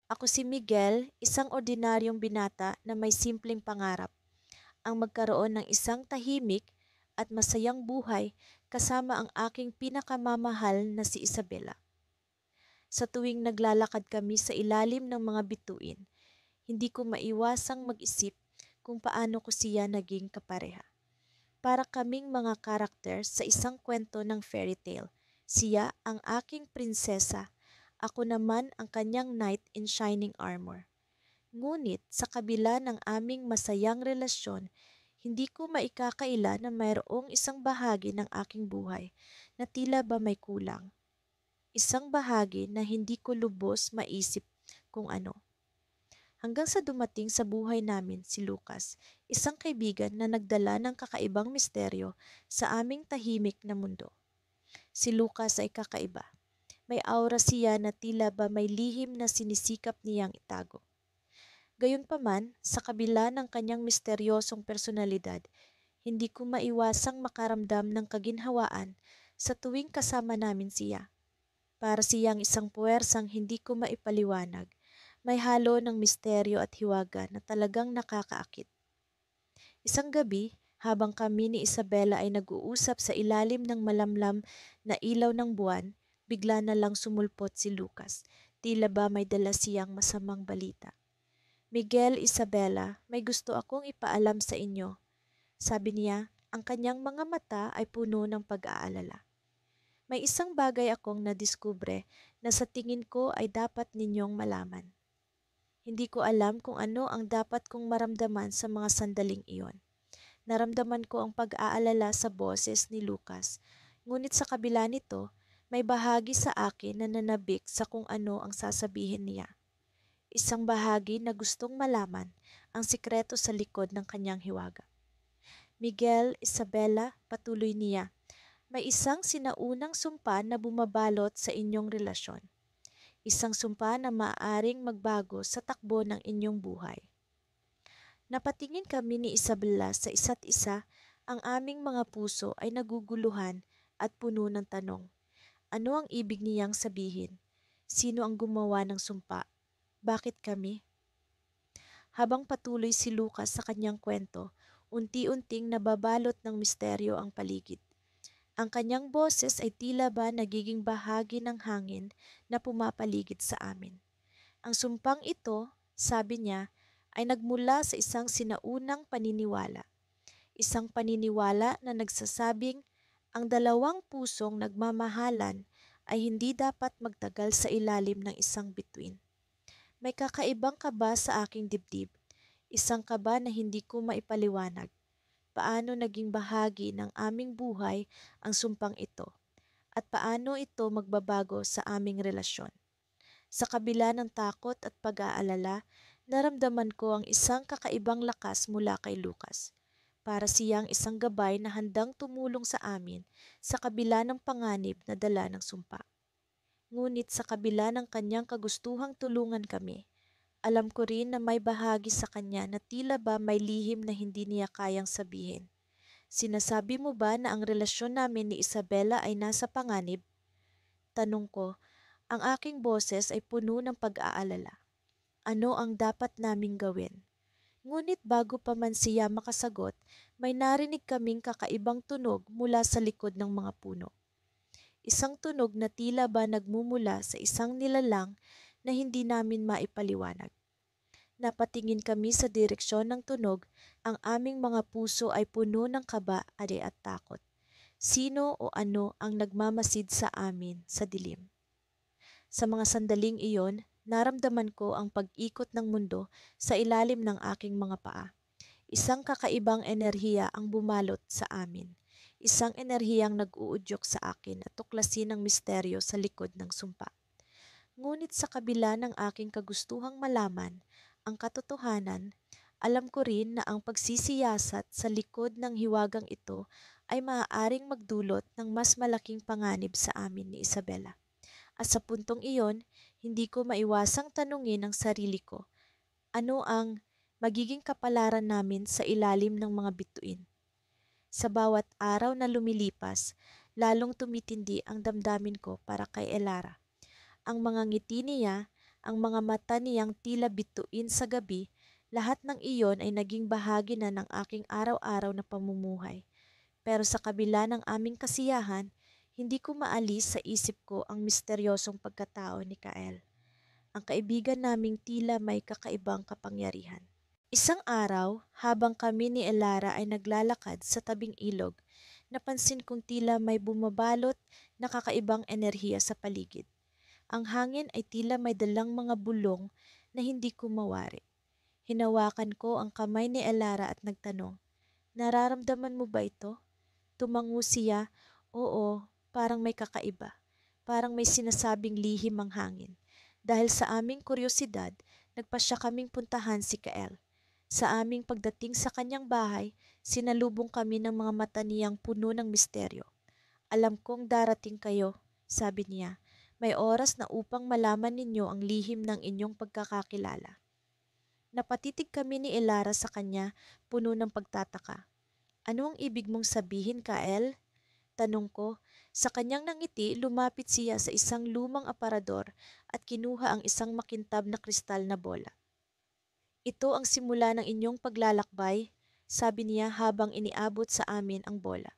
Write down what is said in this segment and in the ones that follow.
Ako si Miguel, isang ordinaryong binata na may simpleng pangarap, ang magkaroon ng isang tahimik at masayang buhay kasama ang aking pinakamamahal na si Isabela. Sa tuwing naglalakad kami sa ilalim ng mga bituin, hindi ko maiwasang mag-isip kung paano ko siya naging kapareha. Para kaming mga karakter sa isang kwento ng fairy tale. Siya ang aking prinsesa, ako naman ang kanyang knight in shining armor. Ngunit sa kabila ng aming masayang relasyon, hindi ko maikakaila na mayroong isang bahagi ng aking buhay na tila ba may kulang. Isang bahagi na hindi ko lubos maisip kung ano. Hanggang sa dumating sa buhay namin si Lucas, isang kaibigan na nagdala ng kakaibang misteryo sa aming tahimik na mundo. Si Lucas ay kakaiba. May aura siya na tila ba may lihim na sinisikap niyang itago. Gayunpaman, sa kabila ng kanyang misteryosong personalidad, hindi ko maiwasang makaramdam ng kaginhawaan sa tuwing kasama namin siya. Para siyang isang puwersang hindi ko maipaliwanag, may halo ng misteryo at hiwaga na talagang nakakaakit. Isang gabi, habang kami ni Isabela ay nag-uusap sa ilalim ng malamlam na ilaw ng buwan, bigla na lang sumulpot si Lucas. Tila ba may dala siyang masamang balita. Miguel, Isabela, may gusto akong ipaalam sa inyo. Sabi niya, ang kanyang mga mata ay puno ng pag-aalala. May isang bagay akong nadiskubre na sa tingin ko ay dapat ninyong malaman. Hindi ko alam kung ano ang dapat kong maramdaman sa mga sandaling iyon. Naramdaman ko ang pag-aalala sa boses ni Lucas, ngunit sa kabila nito, may bahagi sa akin na nanabik sa kung ano ang sasabihin niya. Isang bahagi na gustong malaman ang sikreto sa likod ng kanyang hiwaga. Miguel, Isabela, patuloy niya, may isang sinaunang sumpa na bumabalot sa inyong relasyon. Isang sumpa na maaaring magbago sa takbo ng inyong buhay. Napatingin kami ni Isabela sa isa't isa, ang aming mga puso ay naguguluhan at puno ng tanong. Ano ang ibig niyang sabihin? Sino ang gumawa ng sumpa? Bakit kami? Habang patuloy si Lucas sa kanyang kwento, unti-unting nababalot ng misteryo ang paligid. Ang kanyang boses ay tila ba nagiging bahagi ng hangin na pumapaligid sa amin. Ang sumpang ito, sabi niya, ay nagmula sa isang sinaunang paniniwala. Isang paniniwala na nagsasabing ang dalawang pusong nagmamahalan ay hindi dapat magtagal sa ilalim ng isang bituin. May kakaibang kaba sa aking dibdib, isang kaba na hindi ko maipaliwanag. Paano naging bahagi ng aming buhay ang sumpang ito at paano ito magbabago sa aming relasyon. Sa kabila ng takot at pag-aalala, naramdaman ko ang isang kakaibang lakas mula kay Lucas. Para siyang isang gabay na handang tumulong sa amin sa kabila ng panganib na dala ng sumpa. Ngunit sa kabila ng kanyang kagustuhang tulungan kami, alam ko rin na may bahagi sa kanya na tila ba may lihim na hindi niya kayang sabihin. Sinasabi mo ba na ang relasyon namin ni Isabela ay nasa panganib? Tanong ko, ang aking boses ay puno ng pag-aalala. Ano ang dapat naming gawin? Ngunit bago pa man siya makasagot, may narinig kaming kakaibang tunog mula sa likod ng mga puno. Isang tunog na tila ba nagmumula sa isang nilalang na hindi namin maipaliwanag. Napatingin kami sa direksyon ng tunog, ang aming mga puso ay puno ng kaba, ade at takot. Sino o ano ang nagmamasid sa amin sa dilim? Sa mga sandaling iyon, naramdaman ko ang pag-ikot ng mundo sa ilalim ng aking mga paa. Isang kakaibang enerhiya ang bumalot sa amin. Isang enerhiyang nag-uudyok sa akin at tuklasin ang misteryo sa likod ng sumpa. Ngunit sa kabila ng aking kagustuhang malaman ang katotohanan, alam ko rin na ang pagsisiyasat sa likod ng hiwagang ito ay maaaring magdulot ng mas malaking panganib sa amin ni Isabela. At sa puntong iyon, hindi ko maiwasang tanungin ang sarili ko, ano ang magiging kapalaran namin sa ilalim ng mga bituin? Sa bawat araw na lumilipas, lalong tumitindi ang damdamin ko para kay Elara. Ang mga ngiti niya, Ang mga mata niyang tila bituin sa gabi, lahat ng iyon ay naging bahagi na ng aking araw-araw na pamumuhay. Pero sa kabila ng aming kasiyahan, hindi ko maalis sa isip ko ang misteryosong pagkatao ni Kael. Ang kaibigan naming tila may kakaibang kapangyarihan. Isang araw, habang kami ni Elara ay naglalakad sa tabing ilog, napansin kong tila may bumabalot na kakaibang enerhiya sa paligid. Ang hangin ay tila may dalang mga bulong na hindi ko mawari. Hinawakan ko ang kamay ni Elara at nagtanong, "Nararamdaman mo ba ito?" Tumango siya, "Oo, parang may kakaiba. Parang may sinasabing lihim ang hangin." Dahil sa aming kuryosidad, nagpasya kaming puntahan si Kael. Sa aming pagdating sa kanyang bahay, sinalubong kami ng mga mata niyang puno ng misteryo. "Alam kong darating kayo," sabi niya. "May oras na upang malaman ninyo ang lihim ng inyong pagkakakilala." Napatitig kami ni Elara sa kanya, puno ng pagtataka. "Ano ang ibig mong sabihin, Kael?" Tanong ko. Sa kanyang nangiti, lumapit siya sa isang lumang aparador at kinuha ang isang makintab na kristal na bola. "Ito ang simula ng inyong paglalakbay," sabi niya habang iniabot sa amin ang bola.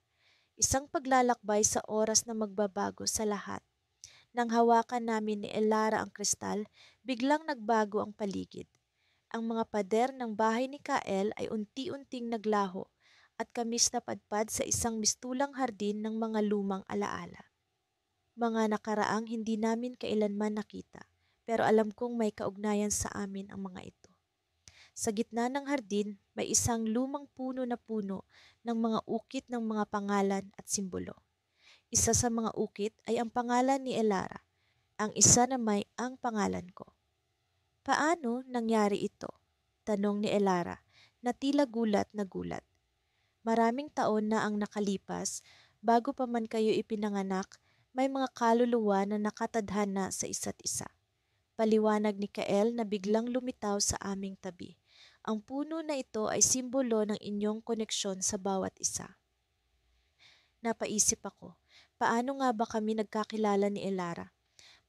Isang paglalakbay sa oras na magbabago sa lahat. Nang hawakan namin ni Elara ang kristal, biglang nagbago ang paligid. Ang mga pader ng bahay ni Kael ay unti-unting naglaho at kamis napadpad sa isang mistulang hardin ng mga lumang alaala. Mga nakaraang hindi namin kailanman nakita, pero alam kong may kaugnayan sa amin ang mga ito. Sa gitna ng hardin, may isang lumang puno ng mga ukit ng mga pangalan at simbolo. Isa sa mga ukit ay ang pangalan ni Elara, ang isa na may ang pangalan ko. "Paano nangyari ito?" tanong ni Elara, na tila gulat na gulat. "Maraming taon na ang nakalipas, bago pa man kayo ipinanganak, may mga kaluluwa na nakatadhana sa isa't isa." Paliwanag ni Kael na biglang lumitaw sa aming tabi. "Ang puno na ito ay simbolo ng inyong koneksyon sa bawat isa." Napaisip ako, paano nga ba kami nagkakilala ni Elara?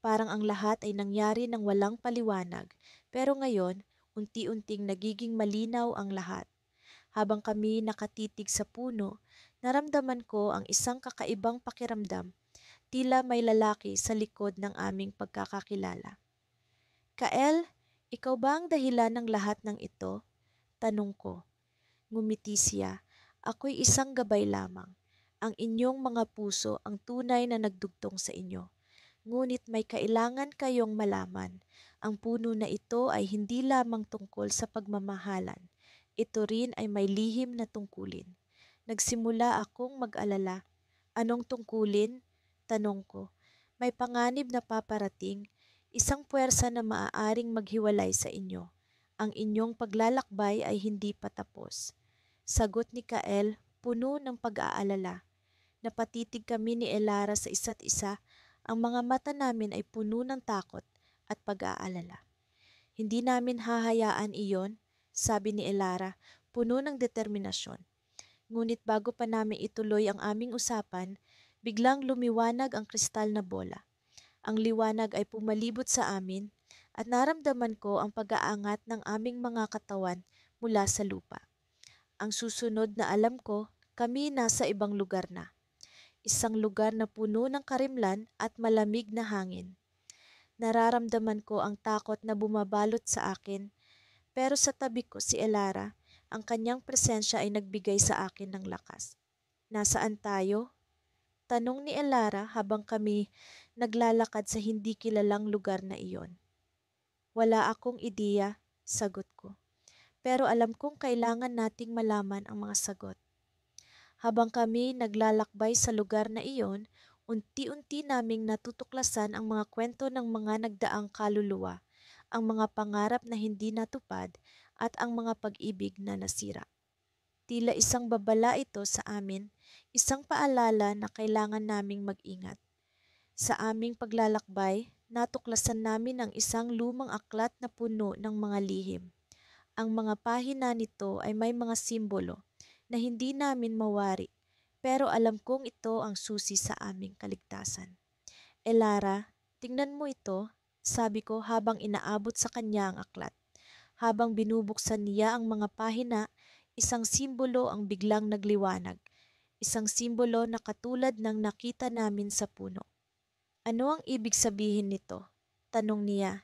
Parang ang lahat ay nangyari ng walang paliwanag, pero ngayon, unti-unting nagiging malinaw ang lahat. Habang kami nakatitig sa puno, naramdaman ko ang isang kakaibang pakiramdam, tila may lalaki sa likod ng aming pagkakakilala. "Kael, ikaw ba ang dahilan ng lahat ng ito?" tanong ko. Ngumiti siya. "Ako'y isang gabay lamang. Ang inyong mga puso ang tunay na nagdugtong sa inyo. Ngunit may kailangan kayong malaman. Ang puno na ito ay hindi lamang tungkol sa pagmamahalan. Ito rin ay may lihim na tungkulin." Nagsimula akong mag-alala. "Anong tungkulin?" tanong ko. "May panganib na paparating, isang puwersa na maaaring maghiwalay sa inyo. Ang inyong paglalakbay ay hindi pa tapos." Sagot ni Kael, puno ng pag-aalala. Napatitig kami ni Elara sa isa't isa, ang mga mata namin ay puno ng takot at pag-aalala. "Hindi namin hahayaan iyon," sabi ni Elara, puno ng determinasyon. Ngunit bago pa namin ituloy ang aming usapan, biglang lumiwanag ang kristal na bola. Ang liwanag ay pumalibot sa amin at naramdaman ko ang pag-aangat ng aming mga katawan mula sa lupa. Ang susunod na alam ko, kami nasa ibang lugar na. Isang lugar na puno ng karimlan at malamig na hangin. Nararamdaman ko ang takot na bumabalot sa akin, pero sa tabi ko si Elara, ang kanyang presensya ay nagbigay sa akin ng lakas. "Nasaan tayo?" tanong ni Elara habang kami naglalakad sa hindi kilalang lugar na iyon. "Wala akong ideya," sagot ko. "Pero alam kong kailangan nating malaman ang mga sagot." Habang kami naglalakbay sa lugar na iyon, unti-unti naming natutuklasan ang mga kwento ng mga nagdaang kaluluwa, ang mga pangarap na hindi natupad, at ang mga pag-ibig na nasira. Tila isang babala ito sa amin, isang paalala na kailangan naming mag-ingat. Sa aming paglalakbay, natuklasan namin ang isang lumang aklat na puno ng mga lihim. Ang mga pahina nito ay may mga simbolo na hindi namin mawari, pero alam kong ito ang susi sa aming kaligtasan. "Elara, tingnan mo ito," sabi ko habang inaabot sa kanya ang aklat. Habang binubuksan niya ang mga pahina, isang simbolo ang biglang nagliwanag. Isang simbolo na katulad ng nakita namin sa puno. Ano ang ibig sabihin nito? Tanong niya.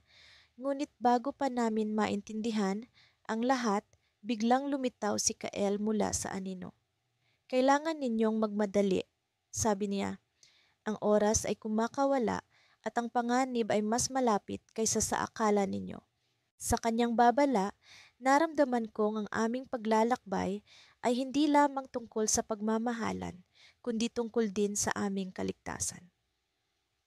Ngunit bago pa namin maintindihan ang lahat, biglang lumitaw si Kael mula sa anino. Kailangan ninyong magmadali, sabi niya. Ang oras ay kumakawala at ang panganib ay mas malapit kaysa sa akala ninyo. Sa kanyang babala, naramdaman kong ang aming paglalakbay ay hindi lamang tungkol sa pagmamahalan, kundi tungkol din sa aming kaligtasan.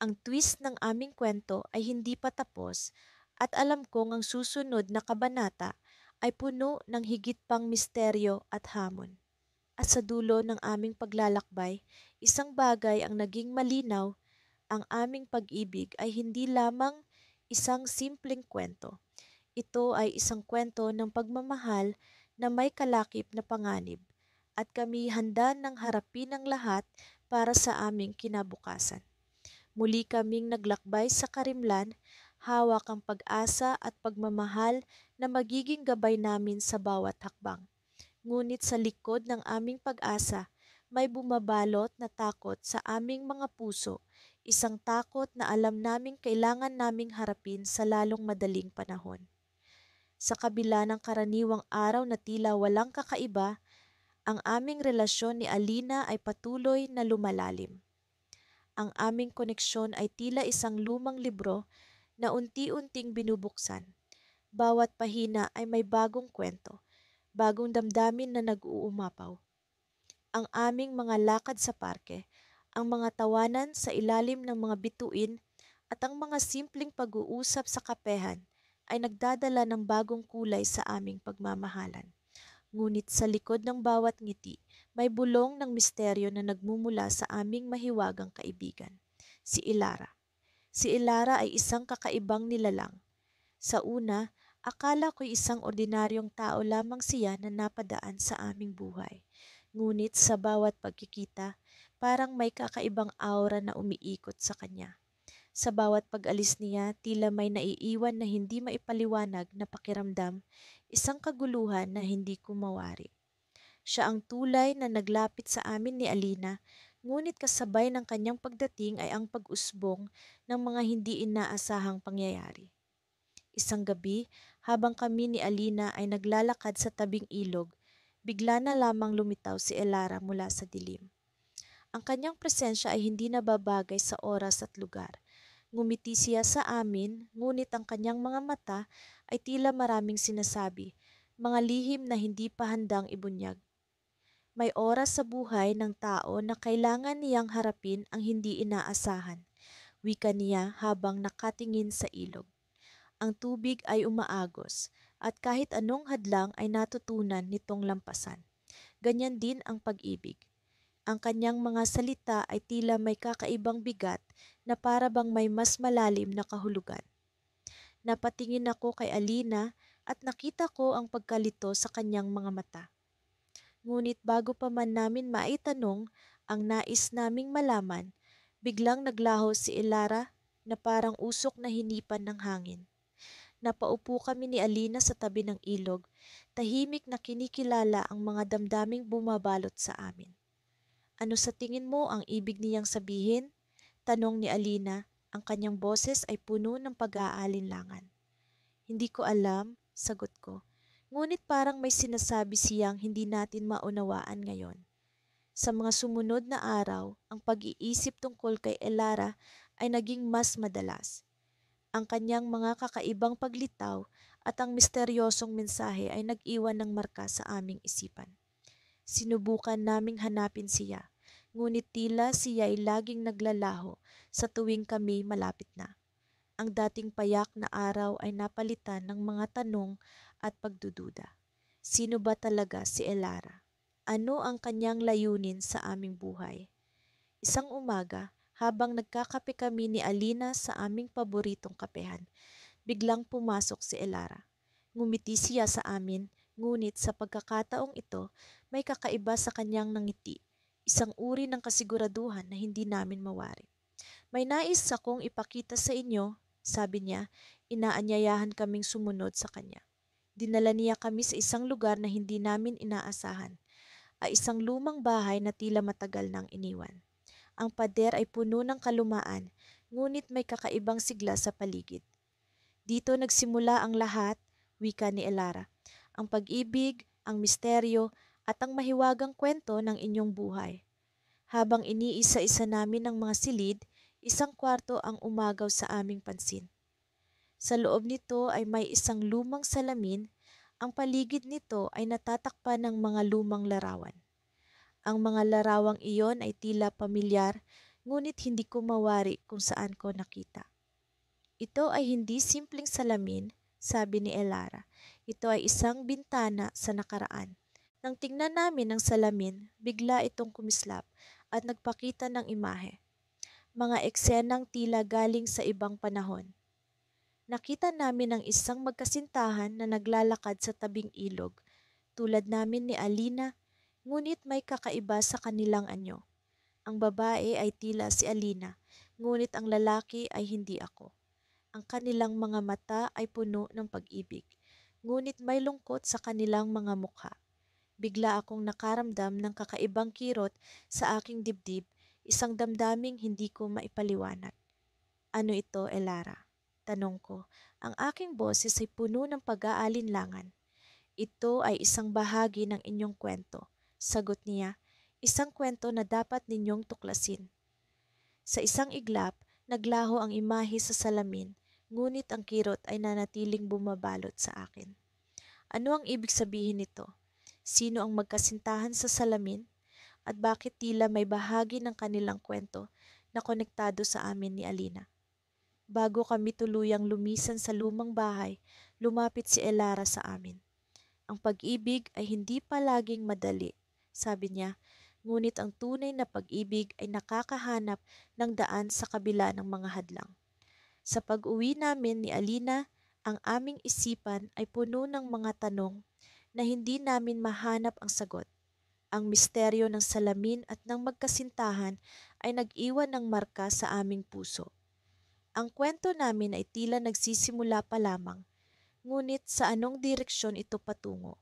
Ang twist ng aming kwento ay hindi pa tapos at alam kong ang susunod na kabanata ay puno ng higit pang misteryo at hamon. At sa dulo ng aming paglalakbay, isang bagay ang naging malinaw, ang aming pag-ibig ay hindi lamang isang simpleng kwento. Ito ay isang kwento ng pagmamahal na may kalakip na panganib at kami handa ng harapin ang lahat para sa aming kinabukasan. Muli kaming naglakbay sa karimlan, hawak ang pag-asa at pagmamahal na magiging gabay namin sa bawat hakbang. Ngunit sa likod ng aming pag-asa, may bumabalot na takot sa aming mga puso, isang takot na alam naming kailangan naming harapin sa lalong madaling panahon. Sa kabila ng karaniwang araw na tila walang kakaiba, ang aming relasyon ni Alina ay patuloy na lumalalim. Ang aming koneksyon ay tila isang lumang libro na unti-unting binubuksan. Bawat pahina ay may bagong kwento, bagong damdamin na nag-uumapaw. Ang aming mga lakad sa parke, ang mga tawanan sa ilalim ng mga bituin at ang mga simpleng pag-uusap sa kapehan ay nagdadala ng bagong kulay sa aming pagmamahalan. Ngunit sa likod ng bawat ngiti, may bulong ng misteryo na nagmumula sa aming mahiwagang kaibigan, si Ilara. Si Ilara ay isang kakaibang nilalang. Sa una, akala ko'y isang ordinaryong tao lamang siya na napadaan sa aming buhay. Ngunit sa bawat pagkikita, parang may kakaibang aura na umiikot sa kanya. Sa bawat pag-alis niya, tila may naiiwan na hindi maipaliwanag na pakiramdam, isang kaguluhan na hindi ko mawari. Siya ang tulay na naglapit sa amin ni Alina, ngunit kasabay ng kanyang pagdating ay ang pag-usbong ng mga hindi inaasahang pangyayari. Isang gabi, habang kami ni Alina ay naglalakad sa tabing ilog, bigla na lamang lumitaw si Elara mula sa dilim. Ang kanyang presensya ay hindi nababagay sa oras at lugar. Ngumiti siya sa amin, ngunit ang kanyang mga mata ay tila maraming sinasabi, mga lihim na hindi pa handang ibunyag. May oras sa buhay ng tao na kailangan niyang harapin ang hindi inaasahan, wika niya habang nakatingin sa ilog. Ang tubig ay umaagos at kahit anong hadlang ay natutunan nitong lampasan. Ganyan din ang pag-ibig. Ang kanyang mga salita ay tila may kakaibang bigat na para bang may mas malalim na kahulugan. Napatingin ako kay Alina at nakita ko ang pagkalito sa kanyang mga mata. Ngunit bago pa man namin maitanong ang nais naming malaman, biglang naglaho si Ilara na parang usok na hinipan ng hangin. Napaupo kami ni Alina sa tabi ng ilog, tahimik na kinikilala ang mga damdaming bumabalot sa amin. Ano sa tingin mo ang ibig niyang sabihin? Tanong ni Alina, ang kanyang boses ay puno ng pag-aalinlangan. Hindi ko alam, sagot ko. Ngunit parang may sinasabi siyang hindi natin maunawaan ngayon. Sa mga sumunod na araw, ang pag-iisip tungkol kay Elara ay naging mas madalas. Ang kanyang mga kakaibang paglitaw at ang misteryosong mensahe ay nag-iwan ng marka sa aming isipan. Sinubukan naming hanapin siya, ngunit tila siya ay laging naglalaho sa tuwing kami malapit na. Ang dating payak na araw ay napalitan ng mga tanong at pagdududa. Sino ba talaga si Elara? Ano ang kanyang layunin sa aming buhay? Isang umaga, habang nagkakape kami ni Alina sa aming paboritong kapehan, biglang pumasok si Elara. Ngumiti siya sa amin, ngunit sa pagkakataong ito, may kakaiba sa kanyang nangiti, isang uri ng kasiguraduhan na hindi namin mawari. May nais akong ipakita sa inyo, sabi niya, inaanyayahan kaming sumunod sa kanya. Dinala niya kami sa isang lugar na hindi namin inaasahan, ay isang lumang bahay na tila matagal nang iniwan. Ang pader ay puno ng kalumaan, ngunit may kakaibang sigla sa paligid. Dito nagsimula ang lahat, wika ni Elara. Ang pag-ibig, ang misteryo, at ang mahiwagang kwento ng inyong buhay. Habang iniisa-isa namin ang mga silid, isang kwarto ang umagaw sa aming pansin. Sa loob nito ay may isang lumang salamin, ang paligid nito ay natatakpan ng mga lumang larawan. Ang mga larawang iyon ay tila pamilyar, ngunit hindi ko mawari kung saan ko nakita. Ito ay hindi simpleng salamin, sabi ni Elara. Ito ay isang bintana sa nakaraan. Nang tingnan namin ang salamin, bigla itong kumislap at nagpakita ng imahe. Mga eksenang tila galing sa ibang panahon. Nakita namin ang isang magkasintahan na naglalakad sa tabing ilog, tulad namin ni Alina, ngunit may kakaiba sa kanilang anyo. Ang babae ay tila si Alina, ngunit ang lalaki ay hindi ako. Ang kanilang mga mata ay puno ng pag-ibig, ngunit may lungkot sa kanilang mga mukha. Bigla akong nakaramdam ng kakaibang kirot sa aking dibdib, isang damdaming hindi ko maipaliwanag. Ano ito, Elara? Tanong ko. Ang aking boses ay puno ng pag-aalinlangan. Ito ay isang bahagi ng inyong kwento. Sagot niya, isang kwento na dapat ninyong tuklasin. Sa isang iglap, naglaho ang imahe sa salamin, ngunit ang kirot ay nanatiling bumabalot sa akin. Ano ang ibig sabihin nito? Sino ang magkasintahan sa salamin? At bakit tila may bahagi ng kanilang kwento na konektado sa amin ni Alina? Bago kami tuluyang lumisan sa lumang bahay, lumapit si Elara sa amin. Ang pag-ibig ay hindi palaging madali, sabi niya, ngunit ang tunay na pag-ibig ay nakakahanap ng daan sa kabila ng mga hadlang. Sa pag-uwi namin ni Alina, ang aming isipan ay puno ng mga tanong na hindi namin mahanap ang sagot. Ang misteryo ng salamin at ng magkasintahan ay nag-iwan ng marka sa aming puso. Ang kwento namin ay tila nagsisimula pa lamang, ngunit sa anong direksyon ito patungo?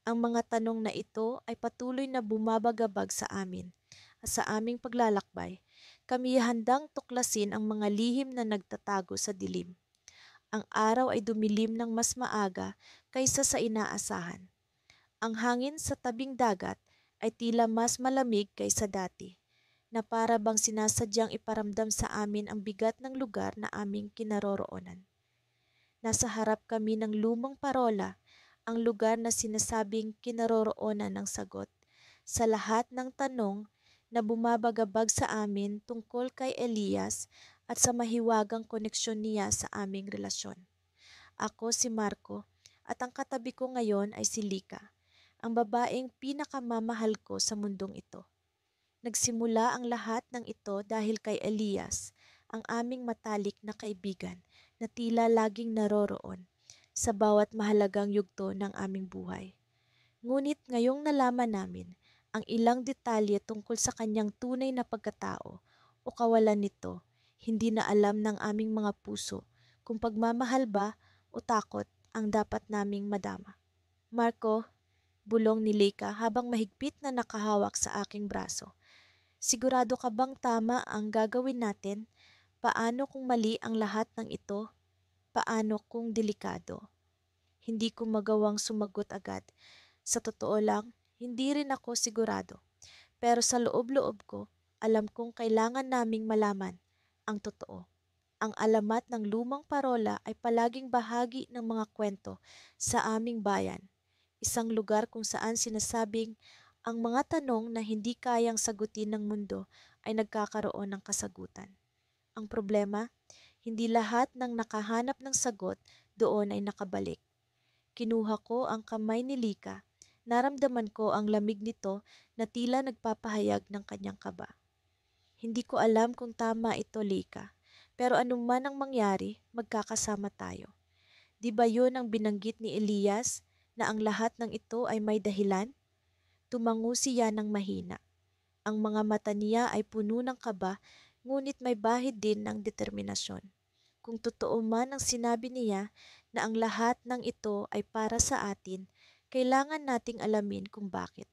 Ang mga tanong na ito ay patuloy na bumabagabag sa amin. Sa aming paglalakbay, kami handang tuklasin ang mga lihim na nagtatago sa dilim. Ang araw ay dumilim ng mas maaga kaysa sa inaasahan. Ang hangin sa tabing dagat ay tila mas malamig kaysa dati, na para bang sinasadyang iparamdam sa amin ang bigat ng lugar na aming kinaroroonan. Nasa harap kami ng lumang parola, ang lugar na sinasabing kinaroroonan ng sagot sa lahat ng tanong na bumabagabag sa amin tungkol kay Elias at sa mahiwagang koneksyon niya sa aming relasyon. Ako si Marco at ang katabi ko ngayon ay si Lika, ang babaeng pinakamamahal ko sa mundong ito. Nagsimula ang lahat ng ito dahil kay Elias, ang aming matalik na kaibigan na tila laging naroroon sa bawat mahalagang yugto ng aming buhay. Ngunit ngayong nalaman namin ang ilang detalye tungkol sa kanyang tunay na pagkatao o kawalan nito, hindi na alam ng aming mga puso kung pagmamahal ba o takot ang dapat naming madama. Marco, bulong ni Leica habang mahigpit na nakahawak sa aking braso. Sigurado ka bang tama ang gagawin natin? Paano kung mali ang lahat ng ito? Paano kung delikado? Hindi ko magawang sumagot agad. Sa totoo lang, hindi rin ako sigurado. Pero sa loob-loob ko, alam kong kailangan naming malaman ang totoo. Ang alamat ng lumang parola ay palaging bahagi ng mga kwento sa aming bayan. Isang lugar kung saan sinasabing ang mga tanong na hindi kayang sagutin ng mundo ay nagkakaroon ng kasagutan. Ang problema, hindi lahat ng nakahanap ng sagot doon ay nakabalik. Kinuha ko ang kamay ni Lika. Naramdaman ko ang lamig nito na tila nagpapahayag ng kanyang kaba. Hindi ko alam kung tama ito, Lika. Pero anuman ang mangyari, magkakasama tayo. Di ba yun ang binanggit ni Elias na ang lahat ng ito ay may dahilan? Tumango siya ng mahina. Ang mga mata niya ay puno ng kaba, ngunit may bahid din ng determinasyon. Kung totoo man ang sinabi niya na ang lahat ng ito ay para sa atin, kailangan nating alamin kung bakit.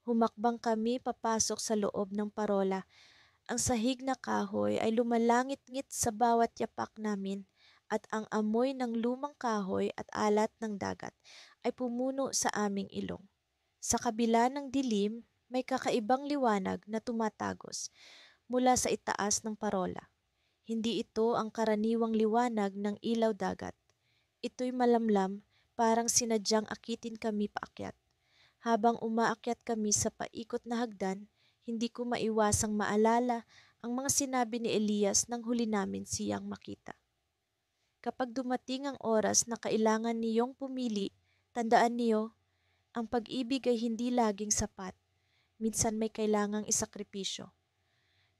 Humakbang kami papasok sa loob ng parola. Ang sahig na kahoy ay lumalangit-ngit sa bawat yapak namin at ang amoy ng lumang kahoy at alat ng dagat ay pumuno sa aming ilong. Sa kabila ng dilim, may kakaibang liwanag na tumatagos mula sa itaas ng parola. Hindi ito ang karaniwang liwanag ng ilaw dagat. Ito'y malamlam, parang sinadyang akitin kami paakyat. Habang umaakyat kami sa paikot na hagdan, hindi ko maiwasang maalala ang mga sinabi ni Elias nang huli namin siyang makita. Kapag dumating ang oras na kailangan niyong pumili, tandaan niyo, ang pag-ibig ay hindi laging sapat. Minsan may kailangang isakripisyo.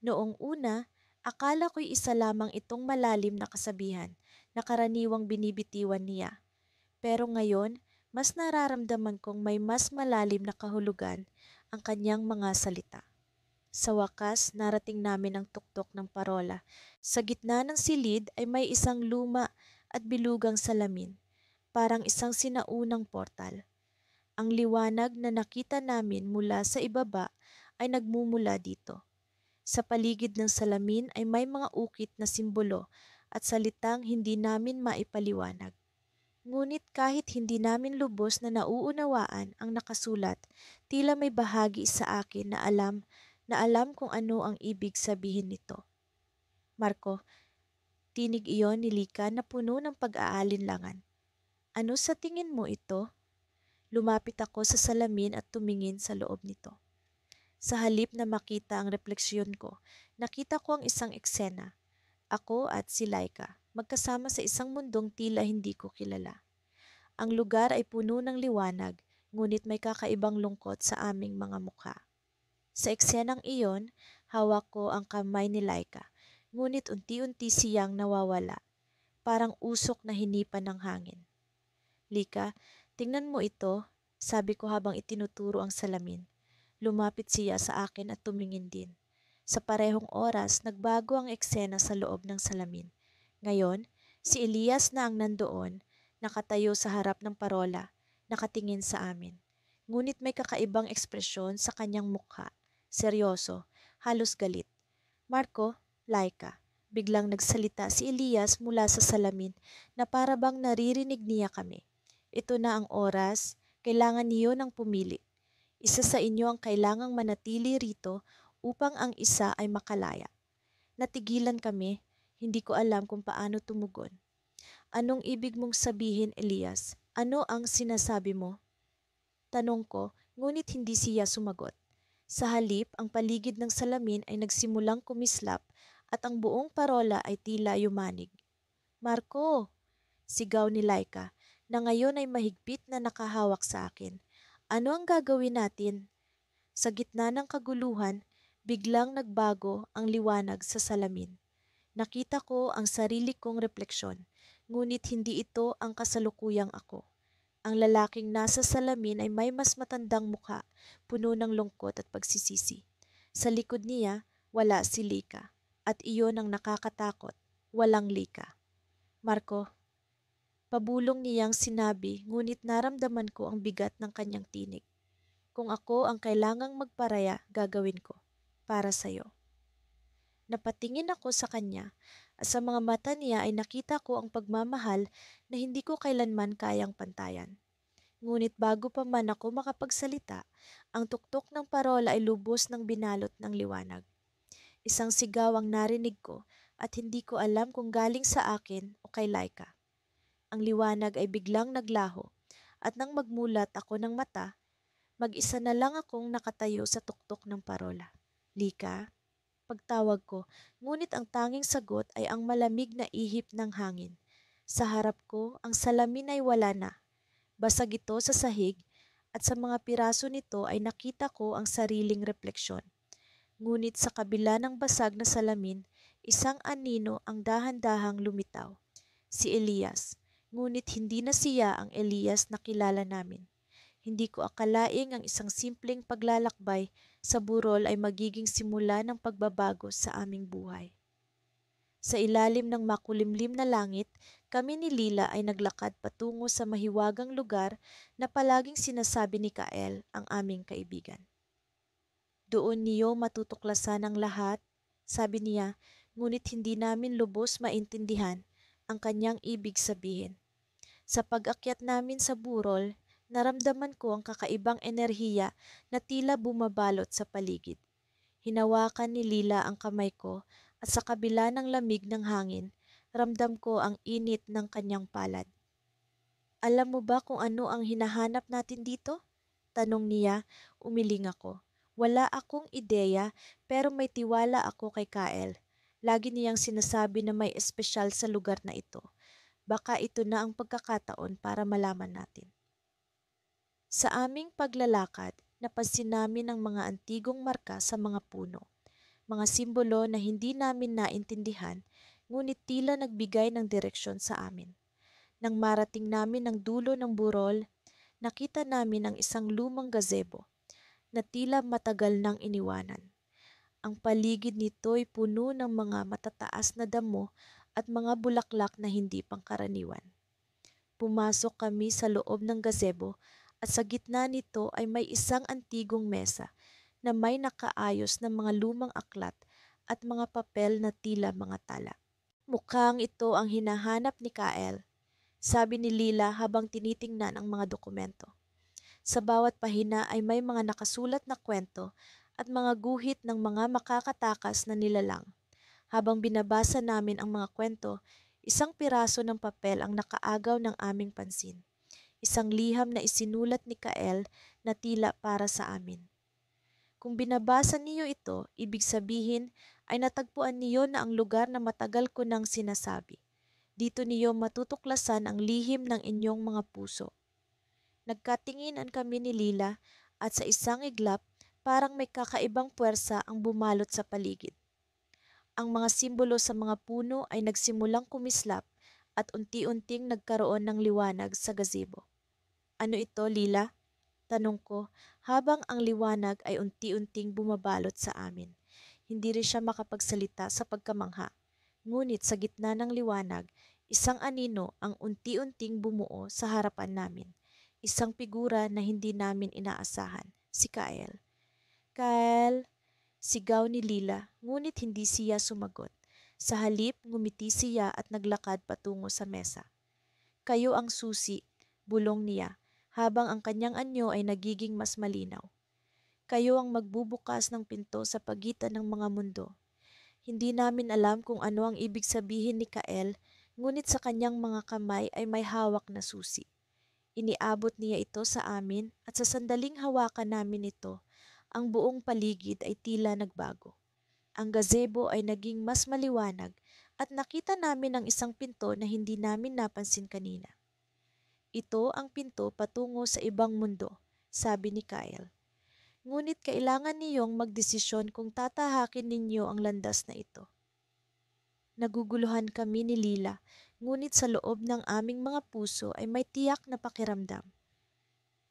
Noong una, akala ko'y isa lamang itong malalim na kasabihan na karaniwang binibitiwan niya. Pero ngayon, mas nararamdaman kong may mas malalim na kahulugan ang kanyang mga salita. Sa wakas, narating namin ang tuktok ng parola. Sa gitna ng silid ay may isang luma at bilugang salamin, parang isang sinaunang portal. Ang liwanag na nakita namin mula sa ibaba ay nagmumula dito. Sa paligid ng salamin ay may mga ukit na simbolo at salitang hindi namin maipaliwanag. Ngunit kahit hindi namin lubos na nauunawaan ang nakasulat, tila may bahagi sa akin na alam kung ano ang ibig sabihin nito. Marco, tinig iyon ni Lika na puno ng pag-aalinlangan. Ano sa tingin mo ito? Lumapit ako sa salamin at tumingin sa loob nito. Sa halip na makita ang refleksyon ko, nakita ko ang isang eksena. Ako at si Laika, magkasama sa isang mundong tila hindi ko kilala. Ang lugar ay puno ng liwanag, ngunit may kakaibang lungkot sa aming mga mukha. Sa eksenang iyon, hawak ko ang kamay ni Laika, ngunit unti-unti siyang nawawala, parang usok na hinipan ng hangin. Lika, tingnan mo ito, sabi ko habang itinuturo ang salamin. Lumapit siya sa akin at tumingin din. Sa parehong oras, nagbago ang eksena sa loob ng salamin. Ngayon, si Elias na ang nandoon, nakatayo sa harap ng parola, nakatingin sa amin. Ngunit may kakaibang ekspresyon sa kanyang mukha. Seryoso, halos galit. Marco, Laika, biglang nagsalita si Elias mula sa salamin na para bang naririnig niya kami. Ito na ang oras, kailangan niyo ng pumili. Isa sa inyo ang kailangang manatili rito upang ang isa ay makalaya. Natigilan kami, hindi ko alam kung paano tumugon. Anong ibig mong sabihin, Elias? Ano ang sinasabi mo? Tanong ko, ngunit hindi siya sumagot. Sa halip, ang paligid ng salamin ay nagsimulang kumislap at ang buong parola ay tila yumanig. Marco! Sigaw ni Laika, na ngayon ay mahigpit na nakahawak sa akin. Ano ang gagawin natin? Sa gitna ng kaguluhan, biglang nagbago ang liwanag sa salamin. Nakita ko ang sarili kong refleksyon, ngunit hindi ito ang kasalukuyang ako. Ang lalaking nasa salamin ay may mas matandang mukha, puno ng lungkot at pagsisisi. Sa likod niya, wala si Lika, at iyon ang nakakatakot, walang Lika. Marco, pabulong niyang sinabi, ngunit naramdaman ko ang bigat ng kanyang tinig. Kung ako ang kailangang magparaya, gagawin ko. Para sa'yo. Napatingin ako sa kanya at sa mga mata niya ay nakita ko ang pagmamahal na hindi ko kailanman kayang pantayan. Ngunit bago pa man ako makapagsalita, ang tuktok ng parola ay lubos ng binalot ng liwanag. Isang sigaw ang narinig ko at hindi ko alam kung galing sa akin o kay Laika. Ang liwanag ay biglang naglaho at nang magmulat ako ng mata, mag-isa na lang akong nakatayo sa tuktok ng parola. Lika? Pagtawag ko, ngunit ang tanging sagot ay ang malamig na ihip ng hangin. Sa harap ko, ang salamin ay wala na. Basag ito sa sahig at sa mga piraso nito ay nakita ko ang sariling refleksyon. Ngunit sa kabila ng basag na salamin, isang anino ang dahan-dahang lumitaw. Si Elias. Ngunit hindi na siya ang Elias na kilala namin. Hindi ko akalaing ang isang simpleng paglalakbay sa burol ay magiging simula ng pagbabago sa aming buhay. Sa ilalim ng makulimlim na langit, kami ni Lila ay naglakad patungo sa mahiwagang lugar na palaging sinasabi ni Kael ang aming kaibigan. Doon niyo matutuklasan ang lahat, sabi niya, ngunit hindi namin lubos maintindihan ang kanyang ibig sabihin. Sa pag-akyat namin sa burol, naramdaman ko ang kakaibang enerhiya na tila bumabalot sa paligid. Hinawakan ni Lila ang kamay ko at sa kabila ng lamig ng hangin, ramdam ko ang init ng kanyang palad. Alam mo ba kung ano ang hinahanap natin dito? Tanong niya, umiling ako. Wala akong ideya pero may tiwala ako kay Kael. Lagi niyang sinasabi na may espesyal sa lugar na ito. Baka ito na ang pagkakataon para malaman natin. Sa aming paglalakad, napansin namin ang mga antigong marka sa mga puno. Mga simbolo na hindi namin naintindihan, ngunit tila nagbigay ng direksyon sa amin. Nang marating namin ang dulo ng burol, nakita namin ang isang lumang gazebo na tila matagal nang iniwanan. Ang paligid nito'y puno ng mga matataas na damo at mga bulaklak na hindi pangkaraniwan. Pumasok kami sa loob ng gazebo at sa gitna nito ay may isang antigong mesa na may nakaayos na mga lumang aklat at mga papel na tila mga tala. Mukhang ito ang hinahanap ni Kael, sabi ni Lila habang tinitingnan ang mga dokumento. Sa bawat pahina ay may mga nakasulat na kwento at mga guhit ng mga makakatakas na nilalang. Habang binabasa namin ang mga kwento, isang piraso ng papel ang nakaagaw ng aming pansin. Isang liham na isinulat ni Kael na tila para sa amin. Kung binabasa niyo ito, ibig sabihin ay natagpuan niyo na ang lugar na matagal ko nang sinasabi. Dito niyo matutuklasan ang lihim ng inyong mga puso. Nagkatinginan kami ni Lila at sa isang iglap parang may kakaibang puwersa ang bumalot sa paligid. Ang mga simbolo sa mga puno ay nagsimulang kumislap at unti-unting nagkaroon ng liwanag sa gazebo. Ano ito, Lila? Tanong ko habang ang liwanag ay unti-unting bumabalot sa amin. Hindi rin siya makapagsalita sa pagkamangha. Ngunit sa gitna ng liwanag, isang anino ang unti-unting bumuo sa harapan namin. Isang figura na hindi namin inaasahan, si Kael. Kael, sigaw ni Lila, ngunit hindi siya sumagot. Sa halip, ngumiti siya at naglakad patungo sa mesa. Kayo ang susi, bulong niya, habang ang kanyang anyo ay nagiging mas malinaw. Kayo ang magbubukas ng pinto sa pagitan ng mga mundo. Hindi namin alam kung ano ang ibig sabihin ni Kael, ngunit sa kanyang mga kamay ay may hawak na susi. Iniabot niya ito sa amin at sa sandaling hawakan namin ito, ang buong paligid ay tila nagbago. Ang gazebo ay naging mas maliwanag at nakita namin ang isang pinto na hindi namin napansin kanina. Ito ang pinto patungo sa ibang mundo, sabi ni Kyle. Ngunit kailangan niyong magdesisyon kung tatahakin ninyo ang landas na ito. Naguguluhan kami ni Lila, ngunit sa loob ng aming mga puso ay may tiyak na pakiramdam.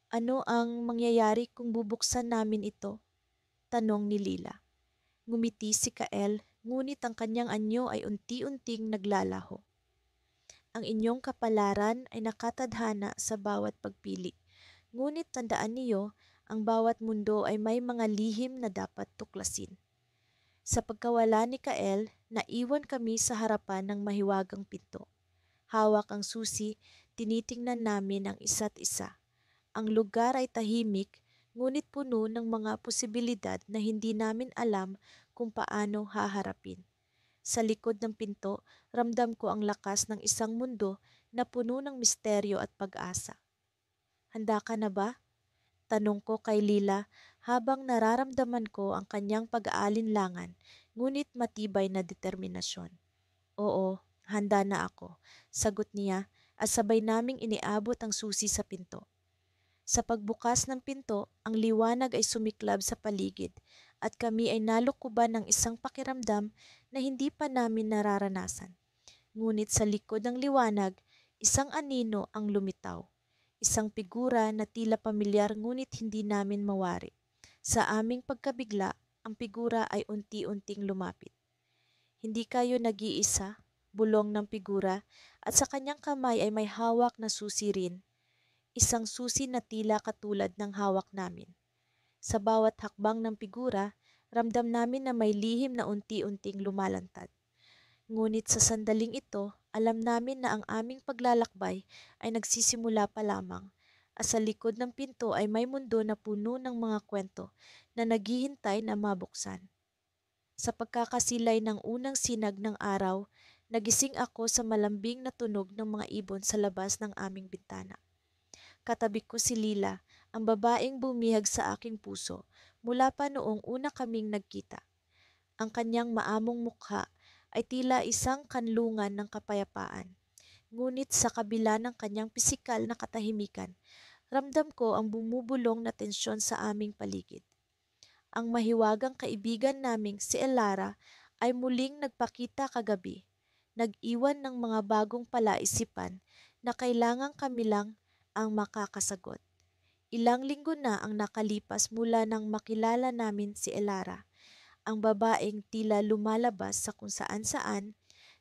Ano ang mangyayari kung bubuksan namin ito? Tanong ni Lila. Ngumiti si Kael, ngunit ang kanyang anyo ay unti-unting naglalaho. Ang inyong kapalaran ay nakatadhana sa bawat pagpili. Ngunit tandaan niyo, ang bawat mundo ay may mga lihim na dapat tuklasin. Sa pagkawala ni Kael, naiwan kami sa harapan ng mahiwagang pinto. Hawak ang susi, tinitingnan namin ang isa't isa. Ang lugar ay tahimik, ngunit puno ng mga posibilidad na hindi namin alam kung paano haharapin. Sa likod ng pinto, ramdam ko ang lakas ng isang mundo na puno ng misteryo at pag-asa. Handa ka na ba? Tanong ko kay Lila habang nararamdaman ko ang kanyang pag-aalinlangan ngunit matibay na determinasyon. Oo, handa na ako, sagot niya at sabay naming iniabot ang susi sa pinto. Sa pagbukas ng pinto, ang liwanag ay sumiklab sa paligid at kami ay nalukuban ng isang pakiramdam na hindi pa namin nararanasan. Ngunit sa likod ng liwanag, isang anino ang lumitaw. Isang figura na tila pamilyar ngunit hindi namin mawari. Sa aming pagkabigla, ang figura ay unti-unting lumapit. Hindi kayo nag-iisa, bulong ng figura, at sa kanyang kamay ay may hawak na susi rin. Isang susi na tila katulad ng hawak namin. Sa bawat hakbang ng figura, ramdam namin na may lihim na unti-unting lumalantad. Ngunit sa sandaling ito, alam namin na ang aming paglalakbay ay nagsisimula pa lamang. At sa likod ng pinto ay may mundo na puno ng mga kwento na naghihintay na mabuksan. Sa pagkakasilay ng unang sinag ng araw, nagising ako sa malambing na tunog ng mga ibon sa labas ng aming bintana. Katabi ko si Lila, ang babaeng bumihag sa aking puso mula pa noong una kaming nagkita. Ang kanyang maamong mukha ay tila isang kanlungan ng kapayapaan. Ngunit sa kabila ng kanyang pisikal na katahimikan, ramdam ko ang bumubulong na tensyon sa aming paligid. Ang mahiwagang kaibigan naming si Elara ay muling nagpakita kagabi. Nag-iwan ng mga bagong palaisipan na kailangan kami lang ang makakasagot. Ilang linggo na ang nakalipas mula nang makilala namin si Elara, ang babaeng tila lumalabas sa kung saan-saan,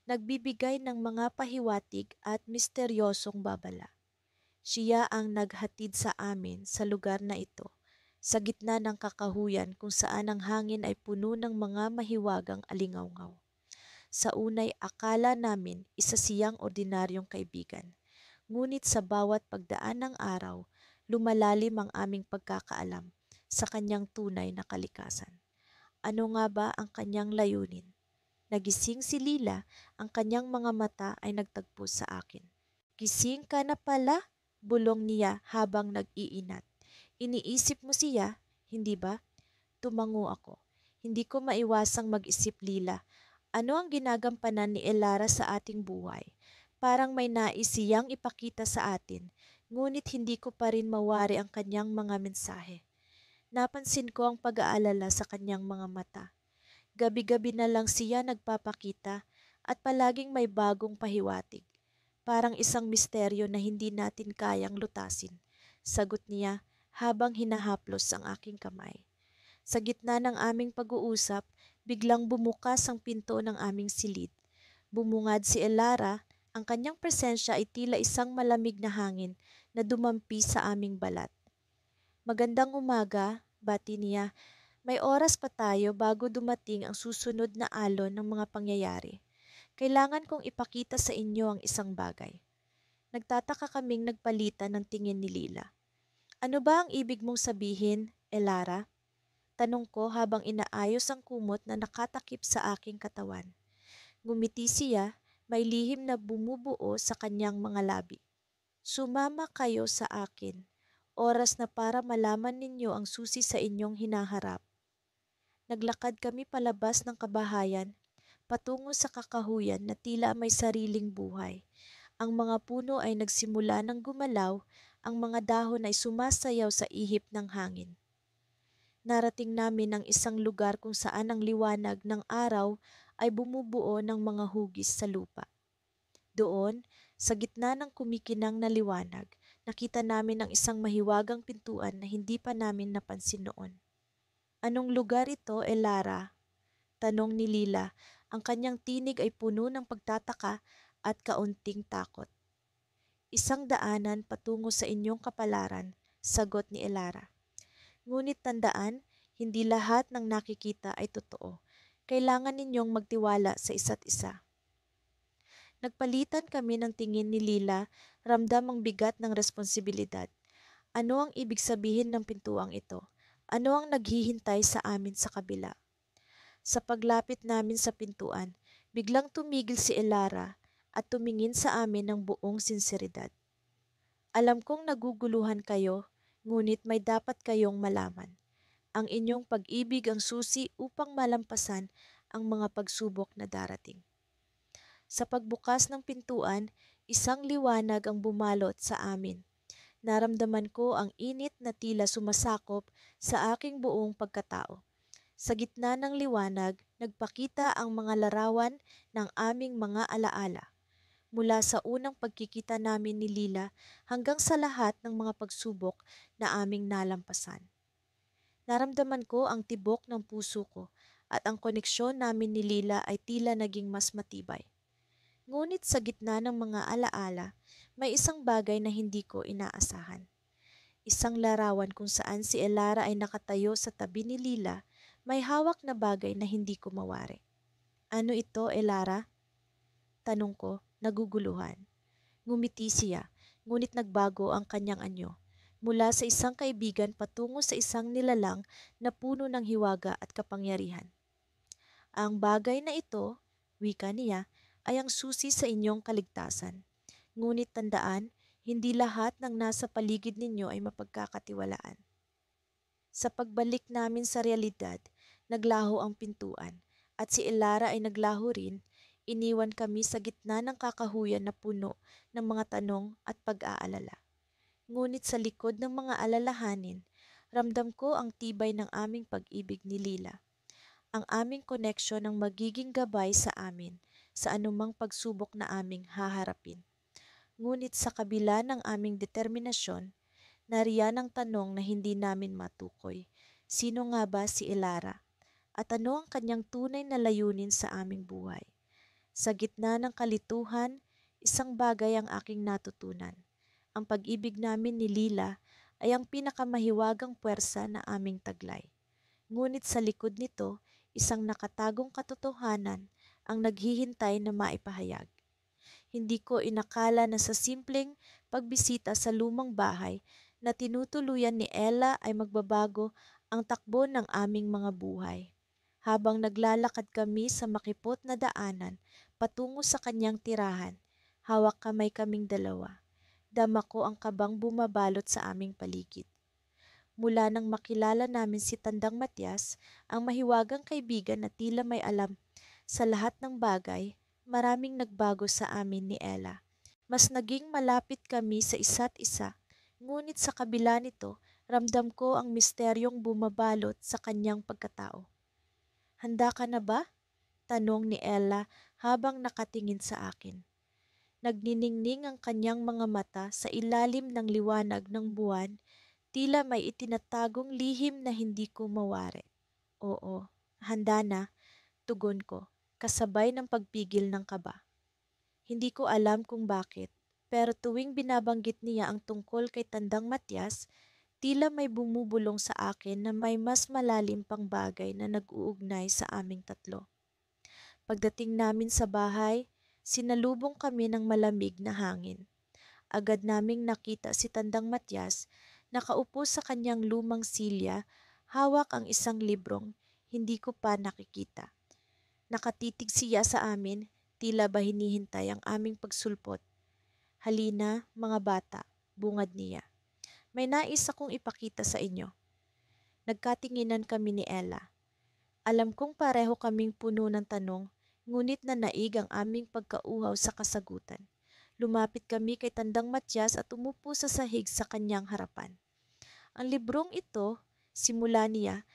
nagbibigay ng mga pahiwatig at misteryosong babala. Siya ang naghatid sa amin sa lugar na ito, sa gitna ng kakahuyan kung saan ang hangin ay puno ng mga mahiwagang alingawngaw. Sa unay akala namin isa siyang ordinaryong kaibigan, ngunit sa bawat pagdaan ng araw, lumalalim ang aming pagkakaalam sa kanyang tunay na kalikasan. Ano nga ba ang kanyang layunin? Nagising si Lila, ang kanyang mga mata ay nagtagpo sa akin. Gising ka na pala, bulong niya habang nag-iinat. Iniisip mo siya, hindi ba? Tumango ako. Hindi ko maiwasang mag-isip, Lila. Ano ang ginagampanan ni Elara sa ating buhay? Parang may nais siyang ipakita sa atin, ngunit hindi ko pa rin mawari ang kanyang mga mensahe. Napansin ko ang pag-aalala sa kanyang mga mata. Gabi-gabi na lang siya nagpapakita at palaging may bagong pahiwatig. Parang isang misteryo na hindi natin kayang lutasin. Sagot niya habang hinahaplos ang aking kamay. Sa gitna ng aming pag-uusap, biglang bumukas ang pinto ng aming silid. Bumungad si Elara, ang kanyang presensya ay tila isang malamig na hangin na dumampi sa aming balat. Magandang umaga, bati niya. May oras pa tayo bago dumating ang susunod na alon ng mga pangyayari. Kailangan kong ipakita sa inyo ang isang bagay. Nagtataka kaming nagpalitan ng tingin ni Lila. Ano ba ang ibig mong sabihin, Elara? Tanong ko habang inaayos ang kumot na nakatakip sa aking katawan. Ngumiti siya, may lihim na bumubuo sa kanyang mga labi. Sumama kayo sa akin. Oras na para malaman ninyo ang susi sa inyong hinaharap. Naglakad kami palabas ng kabahayan, patungo sa kakahuyan na tila may sariling buhay. Ang mga puno ay nagsimula ng gumalaw, ang mga dahon ay sumasayaw sa ihip ng hangin. Narating namin ang isang lugar kung saan ang liwanag ng araw ay bumubuo ng mga hugis sa lupa. Doon, sa gitna ng kumikinang na liwanag, nakita namin ang isang mahiwagang pintuan na hindi pa namin napansin noon. Anong lugar ito, Elara? Tanong ni Lila. Ang kanyang tinig ay puno ng pagtataka at kaunting takot. Isang daanan patungo sa inyong kapalaran, sagot ni Elara. Ngunit tandaan, hindi lahat ng nakikita ay totoo. Kailangan ninyong magtiwala sa isa't isa. Nagpalitan kami ng tingin ni Lila, ramdam ang bigat ng responsibilidad. Ano ang ibig sabihin ng pintuang ito? Ano ang naghihintay sa amin sa kabila? Sa paglapit namin sa pintuan, biglang tumigil si Elara at tumingin sa amin ng buong sinseridad. Alam kong naguguluhan kayo, ngunit may dapat kayong malaman. Ang inyong pag-ibig ang susi upang malampasan ang mga pagsubok na darating. Sa pagbukas ng pintuan, isang liwanag ang bumalot sa amin. Naramdaman ko ang init na tila sumasakop sa aking buong pagkatao. Sa gitna ng liwanag, nagpakita ang mga larawan ng aming mga alaala. Mula sa unang pagkikita namin ni Lila hanggang sa lahat ng mga pagsubok na aming nalampasan. Naramdaman ko ang tibok ng puso ko at ang koneksyon namin ni Lila ay tila naging mas matibay. Ngunit sa gitna ng mga alaala, may isang bagay na hindi ko inaasahan. Isang larawan kung saan si Elara ay nakatayo sa tabi ni Lila, may hawak na bagay na hindi ko mawari. Ano ito, Elara? Tanong ko, naguguluhan. Ngumiti siya, ngunit nagbago ang kanyang anyo. Mula sa isang kaibigan patungo sa isang nilalang na puno ng hiwaga at kapangyarihan. Ang bagay na ito, wika niya, ay ang susi sa inyong kaligtasan. Ngunit tandaan, hindi lahat ng nasa paligid ninyo ay mapagkakatiwalaan. Sa pagbalik namin sa realidad, naglaho ang pintuan at si Elara ay naglaho rin. Iniwan kami sa gitna ng kakahuyan na puno ng mga tanong at pag-aalala. Ngunit sa likod ng mga alalahanin, ramdam ko ang tibay ng aming pag-ibig ni Lila. Ang aming koneksyon ang magiging gabay sa amin sa anumang pagsubok na aming haharapin. Ngunit sa kabila ng aming determinasyon, nariyan ang tanong na hindi namin matukoy. Sino nga ba si Elara? At ano ang kanyang tunay na layunin sa aming buhay? Sa gitna ng kalituhan, isang bagay ang aking natutunan. Ang pag-ibig namin ni Lila ay ang pinakamahiwagang puwersa na aming taglay. Ngunit sa likod nito, isang nakatagong katotohanan ang naghihintay na maipahayag. Hindi ko inakala na sa simpleng pagbisita sa lumang bahay na tinutuluyan ni Ella ay magbabago ang takbo ng aming mga buhay. Habang naglalakad kami sa makipot na daanan patungo sa kanyang tirahan, hawak kamay kaming dalawa. Dama ko ang kabang bumabalot sa aming paligid. Mula nang makilala namin si Tandang Matias, ang mahiwagang kaibigan na tila may alam sa lahat ng bagay, maraming nagbago sa amin ni Ella. Mas naging malapit kami sa isa't isa, ngunit sa kabila nito, ramdam ko ang misteryong bumabalot sa kanyang pagkatao. Handa ka na ba? Tanong ni Ella habang nakatingin sa akin. Nagniningning ang kanyang mga mata sa ilalim ng liwanag ng buwan, tila may itinatagong lihim na hindi ko mawari. Oo, handa na, tugon ko, kasabay ng pagpigil ng kaba. Hindi ko alam kung bakit, pero tuwing binabanggit niya ang tungkol kay Tandang Matias, tila may bumubulong sa akin na may mas malalim pang bagay na nag-uugnay sa aming tatlo. Pagdating namin sa bahay, sinalubong kami ng malamig na hangin. Agad naming nakita si Tandang Matias, nakaupo sa kanyang lumang silya, hawak ang isang librong hindi ko pa nakikita. Nakatitig siya sa amin, tila ba hinihintay ang aming pagsulpot. Halina, mga bata, bungad niya. May nais akong ipakita sa inyo. Nagkatinginan kami ni Ella. Alam kong pareho kaming puno ng tanong, ngunit nanaig ang aming pagkauhaw sa kasagutan. Lumapit kami kay Tandang Matias at umupo sa sahig sa kanyang harapan. Ang librong ito, simula niya,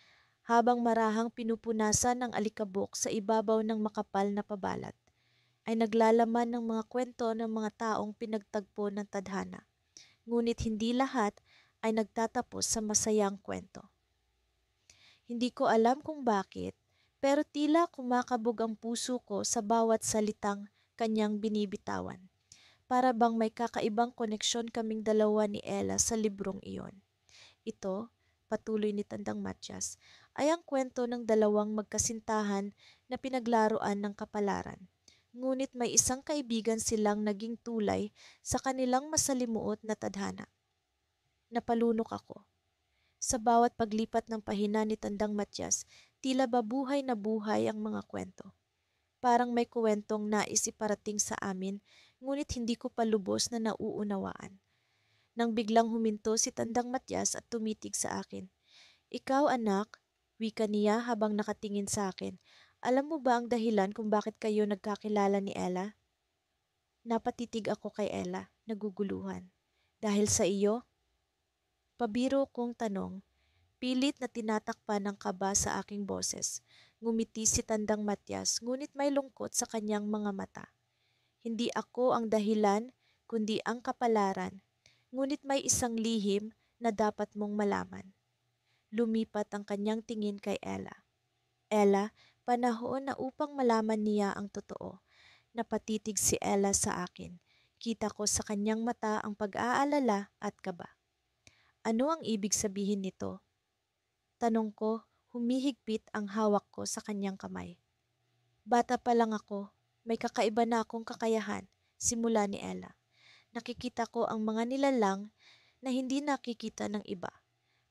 habang marahang pinupunasan ng alikabok sa ibabaw ng makapal na pabalat, ay naglalaman ng mga kwento ng mga taong pinagtagpo ng tadhana. Ngunit hindi lahat ay nagtatapos sa masayang kwento. Hindi ko alam kung bakit, pero tila kumakabog ang puso ko sa bawat salitang kanyang binibitawan. Para bang may kakaibang koneksyon kaming dalawa ni Ella sa librong iyon. Ito, patuloy ni Tandang Matias, ay ang kwento ng dalawang magkasintahan na pinaglaruan ng kapalaran. Ngunit may isang kaibigan silang naging tulay sa kanilang masalimuot na tadhana. Napalunok ako. Sa bawat paglipat ng pahina ni Tandang Matias, tila ba buhay na buhay ang mga kwento. Parang may kwentong nais iparating sa amin, ngunit hindi ko pa lubos na nauunawaan. Nang biglang huminto si Tandang Matias at tumitig sa akin. Ikaw anak, wika niya habang nakatingin sa akin. Alam mo ba ang dahilan kung bakit kayo nagkakilala ni Ella? Napatitig ako kay Ella, naguguluhan. Dahil sa iyo? Pabiro kong tanong, pilit na tinatakpan ng kaba sa aking boses. Ngumiti si Tandang Matias, ngunit may lungkot sa kanyang mga mata. Hindi ako ang dahilan, kundi ang kapalaran. Ngunit may isang lihim na dapat mong malaman. Lumipat ang kanyang tingin kay Ella. Ella, panahon na upang malaman niya ang totoo. Napatitig si Ella sa akin. Kita ko sa kanyang mata ang pag-aalala at kaba. Ano ang ibig sabihin nito? Tanong ko, humihigpit ang hawak ko sa kanyang kamay. Bata pa lang ako, may kakaiba na akong kakayahan, simula ni Ella. Nakikita ko ang mga nilalang na hindi nakikita ng iba.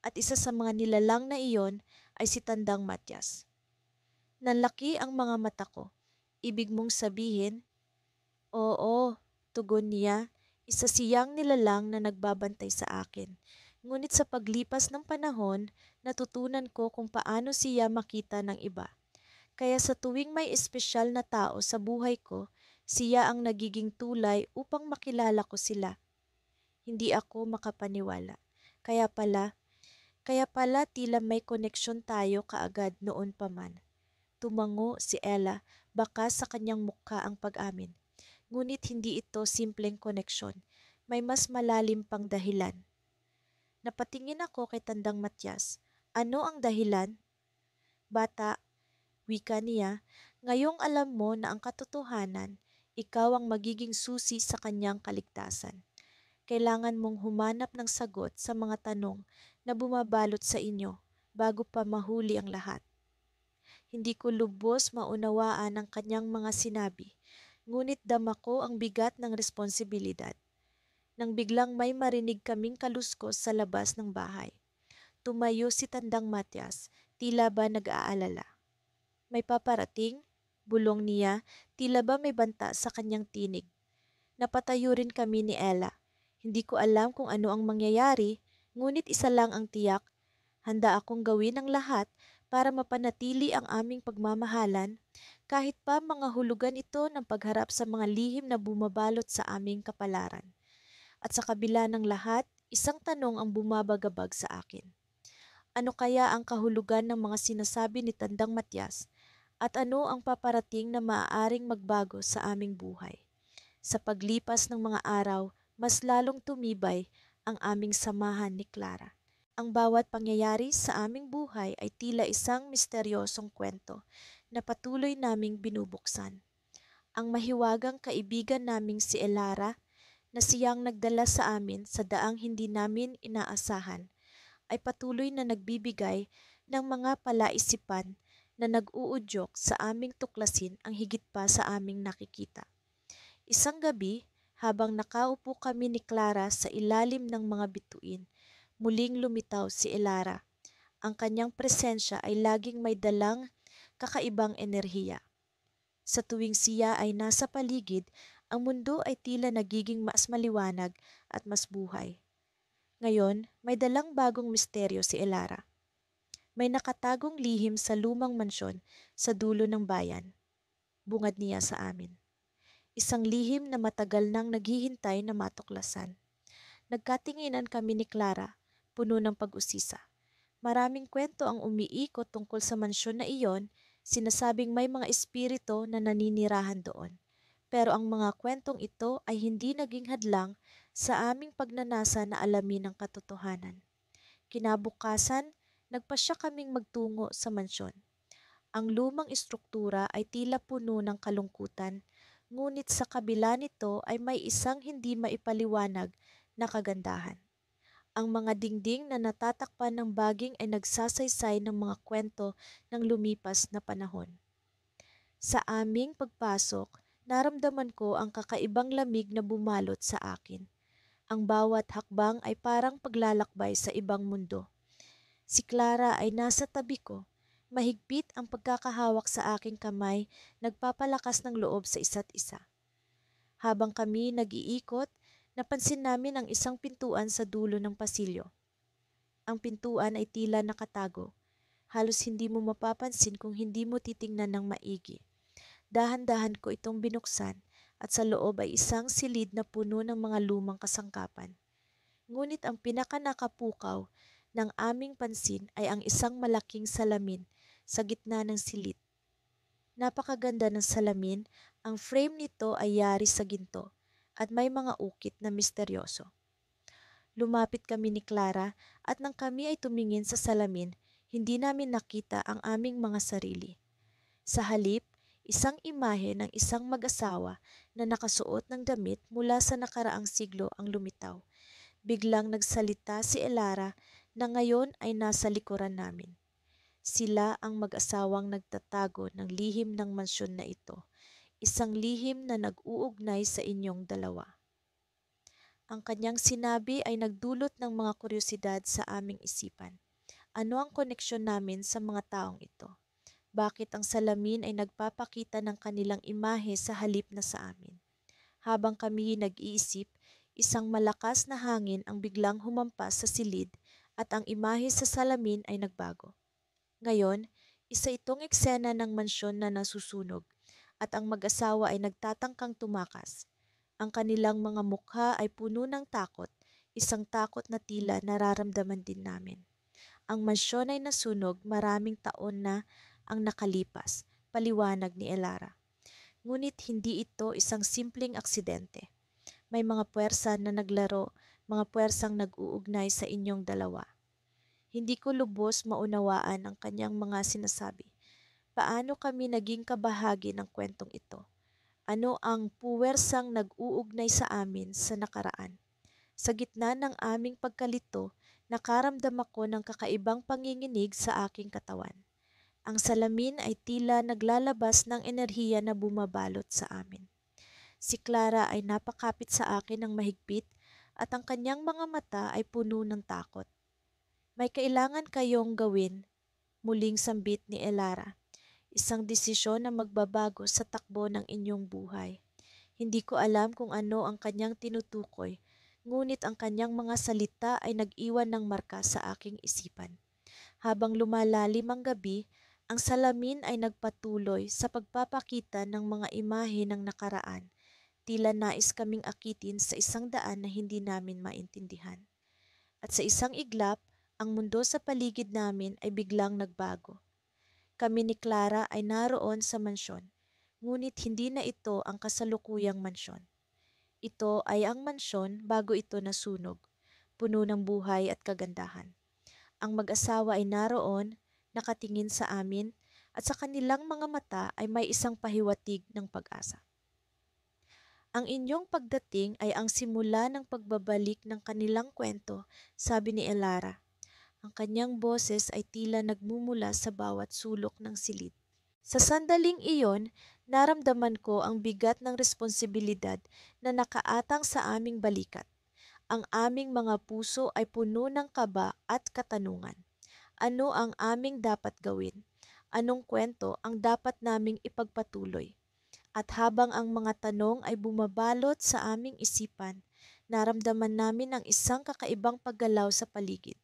At isa sa mga nilalang na iyon ay si Tandang Matyas. Nanlaki ang mga mata ko. Ibig mong sabihin? Oo, tugon niya. Isa siyang nilalang na nagbabantay sa akin. Ngunit sa paglipas ng panahon, natutunan ko kung paano siya makita ng iba. Kaya sa tuwing may espesyal na tao sa buhay ko, siya ang nagiging tulay upang makilala ko sila. Hindi ako makapaniwala. Kaya pala tila may koneksyon tayo kaagad noon pa man. Tumango si Ella, baka sa kanyang mukha ang pag-amin. Ngunit hindi ito simpleng koneksyon. May mas malalim pang dahilan. Napatingin ako kay Tandang Matyas. Ano ang dahilan? Bata, wika niya, ngayong alam mo na ang katotohanan, ikaw ang magiging susi sa kanyang kaligtasan. Kailangan mong humanap ng sagot sa mga tanong na bumabalot sa inyo bago pa mahuli ang lahat. Hindi ko lubos maunawaan ang kanyang mga sinabi, ngunit dama ko ang bigat ng responsibilidad. Nang biglang may marinig kaming kaluskos sa labas ng bahay. Tumayo si Tandang Matyas, tila ba nag-aalala. May paparating? Bulong niya, tila ba may banta sa kanyang tinig. Napatayo rin kami ni Ella. Hindi ko alam kung ano ang mangyayari, ngunit isa lang ang tiyak. Handa akong gawin ang lahat para mapanatili ang aming pagmamahalan, kahit pa mga hulugan ito ng pagharap sa mga lihim na bumabalot sa aming kapalaran. At sa kabila ng lahat, isang tanong ang bumabagabag sa akin. Ano kaya ang kahulugan ng mga sinasabi ni Tandang Matyas at ano ang paparating na maaaring magbago sa aming buhay? Sa paglipas ng mga araw, mas lalong tumibay ang aming samahan ni Clara. Ang bawat pangyayari sa aming buhay ay tila isang misteryosong kwento na patuloy naming binubuksan. Ang mahiwagang kaibigan naming si Elara na siyang nagdala sa amin sa daang hindi namin inaasahan ay patuloy na nagbibigay ng mga palaisipan na nag-uudyok sa aming tuklasin ang higit pa sa aming nakikita. Isang gabi, habang nakaupo kami ni Clara sa ilalim ng mga bituin, muling lumitaw si Elara. Ang kanyang presensya ay laging may dalang kakaibang enerhiya. Sa tuwing siya ay nasa paligid, ang mundo ay tila nagiging mas maliwanag at mas buhay. Ngayon, may dalang bagong misteryo si Elara. May nakatagong lihim sa lumang mansyon sa dulo ng bayan. Bungad niya sa amin. Isang lihim na matagal nang naghihintay na matuklasan. Nagkatinginan kami ni Clara, puno ng pag-usisa. Maraming kwento ang umiikot tungkol sa mansyon na iyon, sinasabing may mga espiritu na naninirahan doon. Pero ang mga kwentong ito ay hindi naging hadlang sa aming pagnanasa na alamin ang katotohanan. Kinabukasan, nagpasya kaming magtungo sa mansyon. Ang lumang estruktura ay tila puno ng kalungkutan, ngunit sa kabila nito ay may isang hindi maipaliwanag na kagandahan. Ang mga dingding na natatakpan ng baging ay nagsasaysay ng mga kwento ng lumipas na panahon. Sa aming pagpasok, naramdaman ko ang kakaibang lamig na bumalot sa akin. Ang bawat hakbang ay parang paglalakbay sa ibang mundo. Si Clara ay nasa tabi ko. Mahigpit ang pagkakahawak sa aking kamay, nagpapalakas ng loob sa isa't isa. Habang kami nag-iikot, napansin namin ang isang pintuan sa dulo ng pasilyo. Ang pintuan ay tila nakatago. Halos hindi mo mapapansin kung hindi mo titingnan ng maigi. Dahan-dahan ko itong binuksan at sa loob ay isang silid na puno ng mga lumang kasangkapan. Ngunit ang pinakanakapukaw ng aming pansin ay ang isang malaking salamin sa gitna ng silid. Napakaganda ng salamin, ang frame nito ay yari sa ginto at may mga ukit na misteryoso. Lumapit kami ni Clara at nang kami ay tumingin sa salamin, hindi namin nakita ang aming mga sarili. Sa halip, isang imahe ng isang mag-asawa na nakasuot ng damit mula sa nakaraang siglo ang lumitaw. Biglang nagsalita si Elara na ngayon ay nasa likuran namin. Sila ang mag-asawang nagtatago ng lihim ng mansyon na ito, isang lihim na nag-uugnay sa inyong dalawa. Ang kanyang sinabi ay nagdulot ng mga kuryosidad sa aming isipan. Ano ang koneksyon namin sa mga taong ito? Bakit ang salamin ay nagpapakita ng kanilang imahe sa halip na sa amin? Habang kami nag-iisip, isang malakas na hangin ang biglang humampas sa silid at ang imahe sa salamin ay nagbago. Ngayon, isa itong eksena ng mansyon na nasusunog at ang mag-asawa ay nagtatangkang tumakas. Ang kanilang mga mukha ay puno ng takot, isang takot na tila nararamdaman din namin. Ang mansyon ay nasunog maraming taon na ang nakalipas, paliwanag ni Elara. Ngunit hindi ito isang simpleng aksidente. May mga puwersa na naglaro, mga puwersang nag-uugnay sa inyong dalawa. Hindi ko lubos maunawaan ang kanyang mga sinasabi. Paano kami naging kabahagi ng kwentong ito? Ano ang puwersang nag-uugnay sa amin sa nakaraan? Sa gitna ng aming pagkalito, nakaramdam ako ng kakaibang panginginig sa aking katawan. Ang salamin ay tila naglalabas ng enerhiya na bumabalot sa amin. Si Clara ay napakapit sa akin ng mahigpit at ang kanyang mga mata ay puno ng takot. May kailangan kayong gawin, muling sambit ni Elara. Isang desisyon na magbabago sa takbo ng inyong buhay. Hindi ko alam kung ano ang kanyang tinutukoy, ngunit ang kanyang mga salita ay nag-iwan ng marka sa aking isipan. Habang lumalalim ang gabi, ang salamin ay nagpatuloy sa pagpapakita ng mga imahe ng nakaraan. Tila nais kaming akitin sa isang daan na hindi namin maintindihan. At sa isang iglap, ang mundo sa paligid namin ay biglang nagbago. Kami ni Clara ay naroon sa mansyon, ngunit hindi na ito ang kasalukuyang mansyon. Ito ay ang mansyon bago ito nasunog, puno ng buhay at kagandahan. Ang mag-asawa ay naroon, nakatingin sa amin, at sa kanilang mga mata ay may isang pahiwatig ng pag-asa. Ang inyong pagdating ay ang simula ng pagbabalik ng kanilang kwento, sabi ni Elara. Ang kanyang boses ay tila nagmumula sa bawat sulok ng silid. Sa sandaling iyon, naramdaman ko ang bigat ng responsibilidad na nakaatang sa aming balikat. Ang aming mga puso ay puno ng kaba at katanungan. Ano ang aming dapat gawin? Anong kwento ang dapat naming ipagpatuloy? At habang ang mga tanong ay bumabalot sa aming isipan, naramdaman namin ang isang kakaibang paggalaw sa paligid.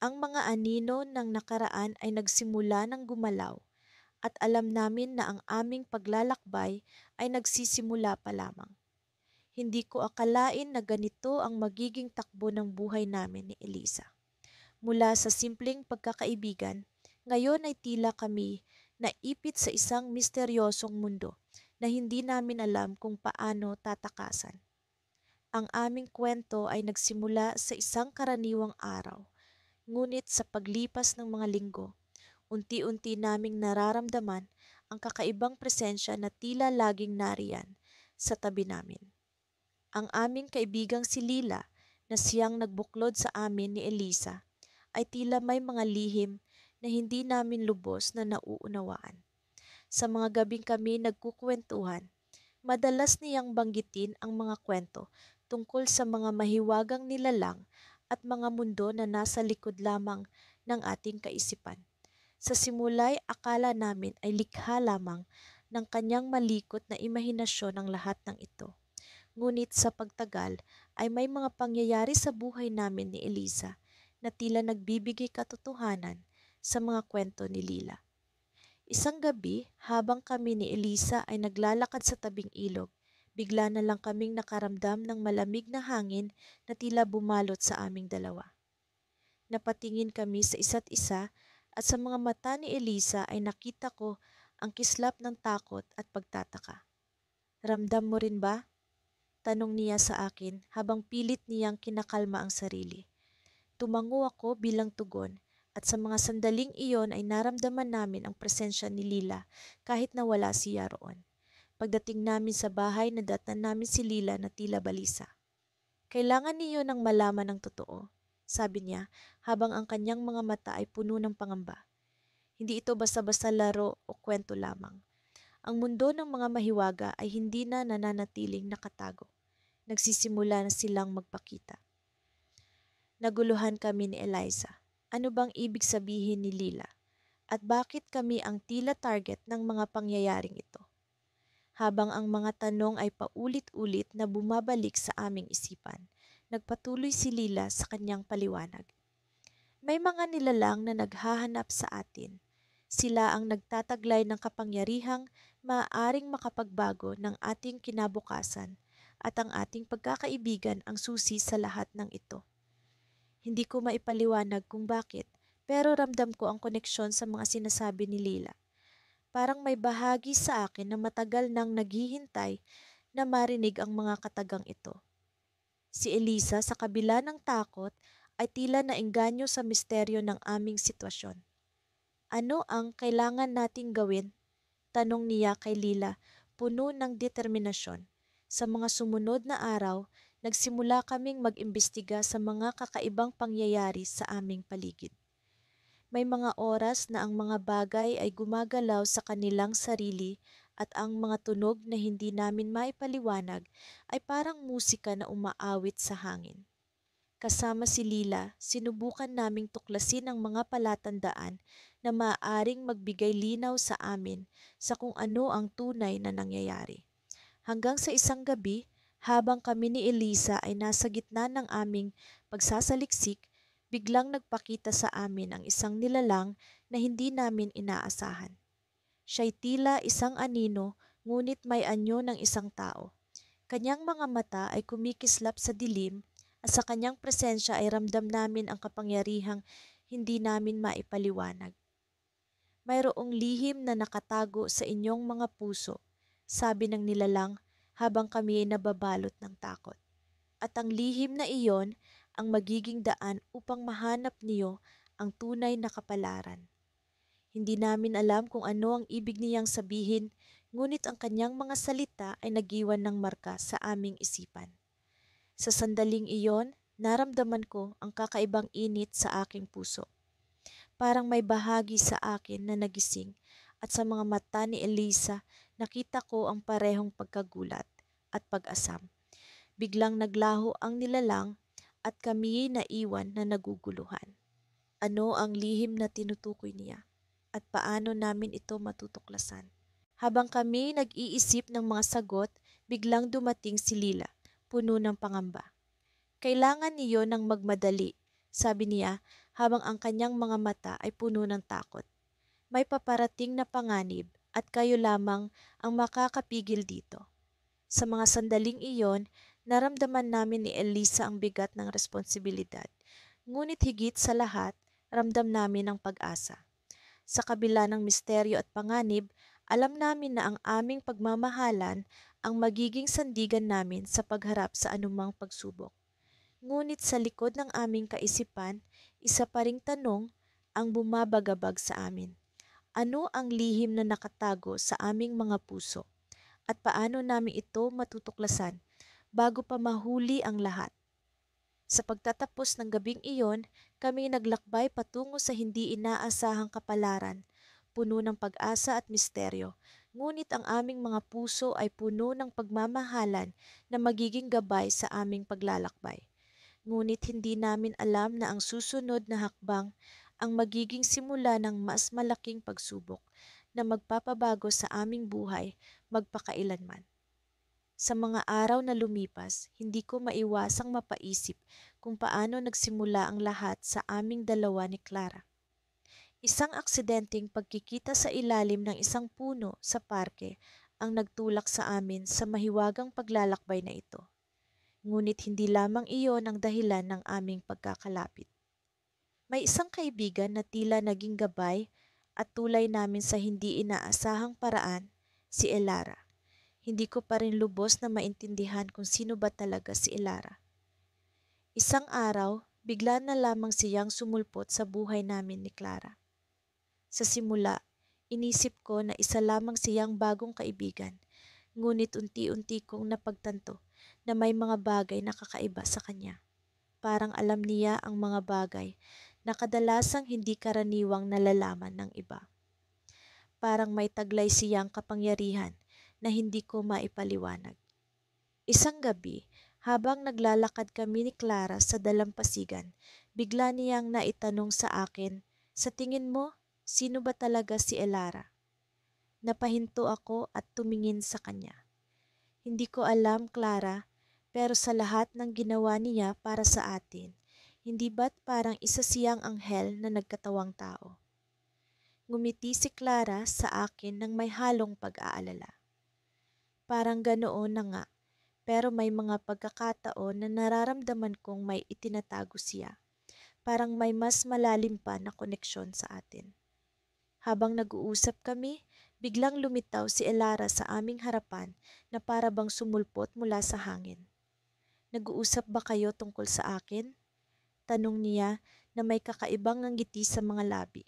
Ang mga anino ng nakaraan ay nagsimula ng gumalaw at alam namin na ang aming paglalakbay ay nagsisimula pa lamang. Hindi ko akalain na ganito ang magiging takbo ng buhay namin ni Elisa. Mula sa simpleng pagkakaibigan, ngayon ay tila kami naipit sa isang misteryosong mundo na hindi namin alam kung paano tatakasan. Ang aming kwento ay nagsimula sa isang karaniwang araw, ngunit sa paglipas ng mga linggo, unti-unti naming nararamdaman ang kakaibang presensya na tila laging nariyan sa tabi namin. Ang aming kaibigang si Lila na siyang nagbuklod sa amin ni Elisa ay tila may mga lihim na hindi namin lubos na nauunawaan. Sa mga gabing kami nagkukwentuhan, madalas niyang banggitin ang mga kwento tungkol sa mga mahiwagang nilalang at mga mundo na nasa likod lamang ng ating kaisipan. Sa simulay, akala namin ay likha lamang ng kanyang malikot na imahinasyon ang lahat ng ito. Ngunit sa pagtagal ay may mga pangyayari sa buhay namin ni Elisa na tila nagbibigay katotohanan sa mga kwento ni Lila. Isang gabi, habang kami ni Elisa ay naglalakad sa tabing ilog, bigla na lang kaming nakaramdam ng malamig na hangin na tila bumalot sa aming dalawa. Napatingin kami sa isa't isa at sa mga mata ni Elisa ay nakita ko ang kislap ng takot at pagtataka. Ramdam mo rin ba? Tanong niya sa akin habang pilit niyang kinakalma ang sarili. Tumango ako bilang tugon At sa mga sandaling iyon ay naramdaman namin ang presensya ni Lila kahit na wala siya roon. Pagdating namin sa bahay, nadatnan namin si Lila na tila balisa. Kailangan niyo ng malaman ng totoo, sabi niya habang ang kanyang mga mata ay puno ng pangamba. Hindi ito basta-basta laro o kwento lamang. Ang mundo ng mga mahiwaga ay hindi na nananatiling nakatago. Nagsisimula na silang magpakita. Naguluhan kami ni Eliza. Ano bang ibig sabihin ni Lila? At bakit kami ang tila target ng mga pangyayaring ito? Habang ang mga tanong ay paulit-ulit na bumabalik sa aming isipan, nagpatuloy si Lila sa kanyang paliwanag. May mga nilalang na naghahanap sa atin. Sila ang nagtataglay ng kapangyarihang maaaring makapagbago ng ating kinabukasan at ang ating pagkakaibigan ang susi sa lahat ng ito. Hindi ko maipaliwanag kung bakit, pero ramdam ko ang koneksyon sa mga sinasabi ni Lila. Parang may bahagi sa akin na matagal nang naghihintay na marinig ang mga katagang ito. Si Elisa sa kabila ng takot ay tila naengganyo sa misteryo ng aming sitwasyon. Ano ang kailangan nating gawin? Tanong niya kay Lila, puno ng determinasyon. Sa mga sumunod na araw, nagsimula kaming mag-imbestiga sa mga kakaibang pangyayari sa aming paligid. May mga oras na ang mga bagay ay gumagalaw sa kanilang sarili at ang mga tunog na hindi namin maipaliwanag ay parang musika na umaawit sa hangin. Kasama si Lila, sinubukan naming tuklasin ang mga palatandaan na maaaring magbigay linaw sa amin sa kung ano ang tunay na nangyayari. Hanggang sa isang gabi, habang kami ni Elisa ay nasa gitna ng aming pagsasaliksik, biglang nagpakita sa amin ang isang nilalang na hindi namin inaasahan. Siya'y tila isang anino, ngunit may anyo ng isang tao. Kanyang mga mata ay kumikislap sa dilim at sa kanyang presensya ay ramdam namin ang kapangyarihang hindi namin maipaliwanag. Mayroong lihim na nakatago sa inyong mga puso, sabi ng nilalang habang kami ay nababalot ng takot. At ang lihim na iyon ang magiging daan upang mahanap niyo ang tunay na kapalaran. Hindi namin alam kung ano ang ibig niyang sabihin, ngunit ang kanyang mga salita ay nagiwan ng marka sa aming isipan. Sa sandaling iyon, naramdaman ko ang kakaibang init sa aking puso. Parang may bahagi sa akin na nagising at sa mga mata ni Elisa nakita ko ang parehong pagkagulat at pag-asam. Biglang naglaho ang nilalang at kami naiwan na naguguluhan. Ano ang lihim na tinutukoy niya at paano namin ito matutuklasan? Habang kami nag-iisip ng mga sagot, biglang dumating si Lila, puno ng pangamba. Kailangan niyo ng magmadali, sabi niya habang ang kanyang mga mata ay puno ng takot. May paparating na panganib at kayo lamang ang makakapigil dito. Sa mga sandaling iyon, naramdaman namin ni Elisa ang bigat ng responsibilidad. Ngunit higit sa lahat, ramdam namin ang pag-asa. Sa kabila ng misteryo at panganib, alam namin na ang aming pagmamahalan ang magiging sandigan namin sa pagharap sa anumang pagsubok. Ngunit sa likod ng aming kaisipan, isa pa ring tanong ang bumabagabag sa amin. Ano ang lihim na nakatago sa aming mga puso? At paano namin ito matutuklasan bago pa mahuli ang lahat? Sa pagtatapos ng gabing iyon, kami naglakbay patungo sa hindi inaasahang kapalaran, puno ng pag-asa at misteryo. Ngunit ang aming mga puso ay puno ng pagmamahalan na magiging gabay sa aming paglalakbay. Ngunit hindi namin alam na ang susunod na hakbang ang magiging simula ng mas malaking pagsubok na magpapabago sa aming buhay magpakailanman. Sa mga araw na lumipas, hindi ko maiwasang mapaisip kung paano nagsimula ang lahat sa aming dalawa ni Clara. Isang aksidenteng pagkikita sa ilalim ng isang puno sa parke ang nagtulak sa amin sa mahiwagang paglalakbay na ito. Ngunit hindi lamang iyon ang dahilan ng aming pagkakalapit. May isang kaibigan na tila naging gabay at tulay namin sa hindi inaasahang paraan, si Elara. Hindi ko pa rin lubos na maintindihan kung sino ba talaga si Elara. Isang araw, Bigla na lamang siyang sumulpot sa buhay namin ni Clara. Sa simula, inisip ko na isa lamang siyang bagong kaibigan, ngunit unti-unti kong napagtanto na may mga bagay na kakaiba sa kanya. Parang alam niya ang mga bagay na kadalasang hindi karaniwang nalalaman ng iba. Parang may taglay siyang kapangyarihan na hindi ko maipaliwanag. Isang gabi, habang naglalakad kami ni Clara sa dalampasigan, bigla niyang naitanong sa akin, "Sa tingin mo, sino ba talaga si Elara?" Napahinto ako at tumingin sa kanya. "Hindi ko alam, Clara, pero sa lahat ng ginawa niya para sa atin, hindi ba't parang isa siyang anghel na nagkatawang tao?" Ngumiti si Clara sa akin ng may halong pag-aalala. "Parang ganoon na nga, pero may mga pagkakataon na nararamdaman kong may itinatago siya. Parang may mas malalim pa na koneksyon sa atin." Habang nag-uusap kami, biglang lumitaw si Elara sa aming harapan na para bang sumulpot mula sa hangin. "Nag-uusap ba kayo tungkol sa akin?" Tanong niya na may kakaibang ngiti sa mga labi.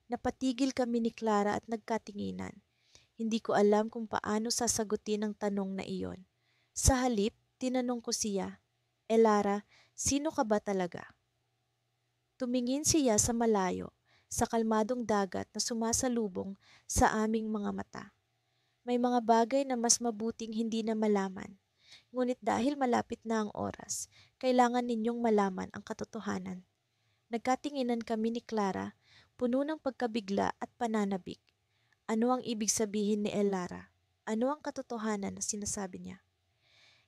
Napatigil kami ni Clara at nagkatinginan. Hindi ko alam kung paano sasagutin ang tanong na iyon. Sa halip, tinanong ko siya, "Elara, sino ka ba talaga?" Tumingin siya sa malayo, sa kalmadong dagat na sumasalubong sa aming mga mata. "May mga bagay na mas mabuting hindi na malaman. Ngunit dahil malapit na ang oras, kailangan ninyong malaman ang katotohanan." Nagkatinginan kami ni Clara, puno ng pagkabigla at pananabik. Ano ang ibig sabihin ni Elara? Ano ang katotohanan na sinasabi niya?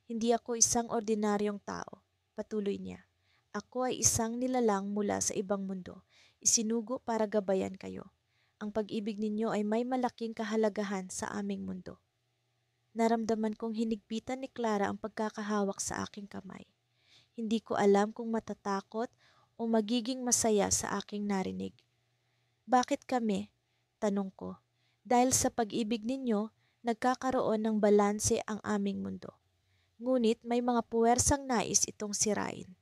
"Hindi ako isang ordinaryong tao," patuloy niya. "Ako ay isang nilalang mula sa ibang mundo, isinugo para gabayan kayo. Ang pag-ibig ninyo ay may malaking kahalagahan sa aming mundo." Naramdaman kong hinigpitan ni Clara ang pagkakahawak sa aking kamay. Hindi ko alam kung matatakot o magiging masaya sa aking narinig. "Bakit kami?" tanong ko. "Dahil sa pag-ibig ninyo, nagkakaroon ng balanse ang aming mundo. Ngunit may mga puwersang nais itong sirain.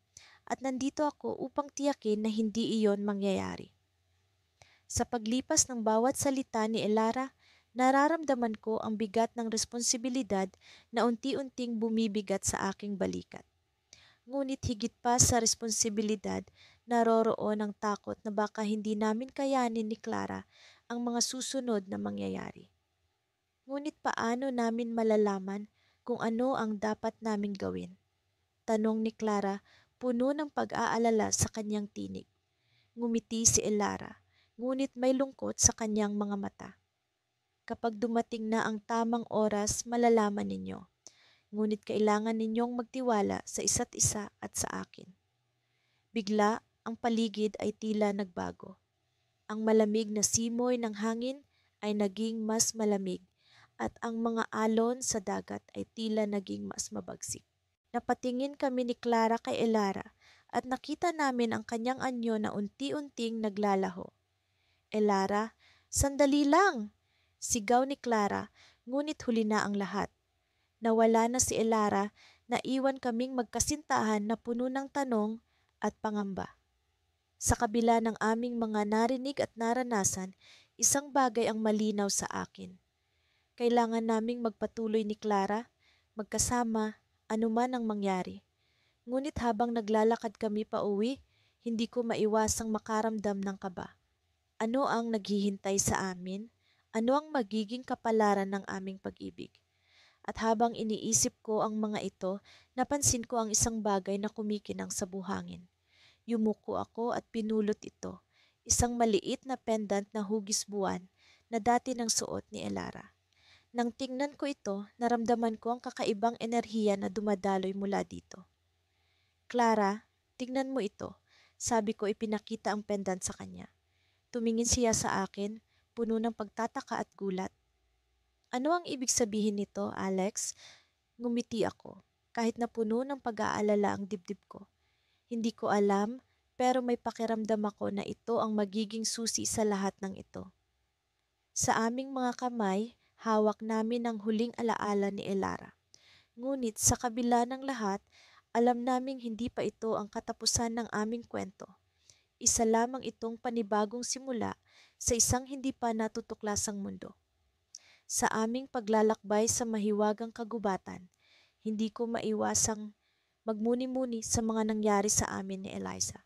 At nandito ako upang tiyakin na hindi iyon mangyayari." Sa paglipas ng bawat salita ni Elara, nararamdaman ko ang bigat ng responsibilidad na unti-unting bumibigat sa aking balikat. Ngunit higit pa sa responsibilidad, naroroon ang takot na baka hindi namin kayanin ni Clara ang mga susunod na mangyayari. Ngunit paano namin malalaman kung ano ang dapat naming gawin? Tanong ni Clara, puno ng pag-aalala sa kanyang tinig. Ngumiti si Elara, ngunit may lungkot sa kanyang mga mata. "Kapag dumating na ang tamang oras, malalaman ninyo. Ngunit kailangan ninyong magtiwala sa isa't isa at sa akin." Bigla, ang paligid ay tila nagbago. Ang malamig na simoy ng hangin ay naging mas malamig at ang mga alon sa dagat ay tila naging mas mabagsik. Napatingin kami ni Clara kay Elara at nakita namin ang kanyang anyo na unti-unting naglalaho. "Elara, sandali lang!" Sigaw ni Clara, ngunit huli na ang lahat. Nawala na si Elara, naiwan kaming magkasintahan na puno ng tanong at pangamba. Sa kabila ng aming mga narinig at naranasan, isang bagay ang malinaw sa akin. Kailangan naming magpatuloy ni Clara, magkasama, anuman ang mangyari. Ngunit habang naglalakad kami pa uwi, hindi ko maiwasang makaramdam ng kaba. Ano ang naghihintay sa amin? Ano ang magiging kapalaran ng aming pag-ibig? At habang iniisip ko ang mga ito, napansin ko ang isang bagay na kumikinang sa buhangin. Yumuko ako at pinulot ito, isang maliit na pendant na hugis buwan na dati ng suot ni Elara. Nang tingnan ko ito, naramdaman ko ang kakaibang enerhiya na dumadaloy mula dito. "Clara, tingnan mo ito," sabi ko ipinakita ang pendant sa kanya. Tumingin siya sa akin, puno ng pagtataka at gulat. "Ano ang ibig sabihin nito, Alex?" Ngumiti ako, kahit na puno ng pag-aalala ang dibdib ko. "Hindi ko alam, pero may pakiramdam ako na ito ang magiging susi sa lahat ng ito." Sa aming mga kamay, hawak namin ang huling alaala ni Elara. Ngunit sa kabila ng lahat, Alam naming hindi pa ito ang katapusan ng aming kwento. Isa lamang itong panibagong simula sa isang hindi pa natutuklasang mundo. Sa aming paglalakbay sa mahiwagang kagubatan, hindi ko maiwasang magmuni-muni sa mga nangyari sa amin ni Eliza.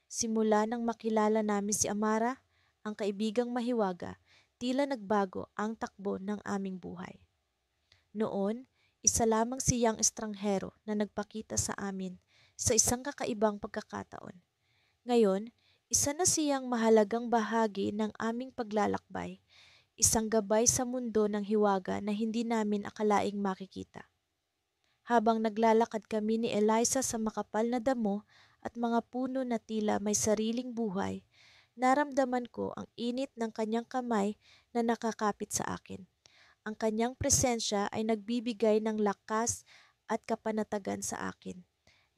Simula nang makilala namin si Amara, ang kaibigang mahiwaga, tila nagbago ang takbo ng aming buhay. Noon, isa lamang siyang estranghero na nagpakita sa amin sa isang kakaibang pagkakataon. Ngayon, isa na siyang mahalagang bahagi ng aming paglalakbay, isang gabay sa mundo ng hiwaga na hindi namin akalaing makikita. Habang naglalakad kami ni Eliza sa makapal na damo at mga puno na tila may sariling buhay, naramdaman ko ang init ng kanyang kamay na nakakapit sa akin. Ang kanyang presensya ay nagbibigay ng lakas at kapanatagan sa akin,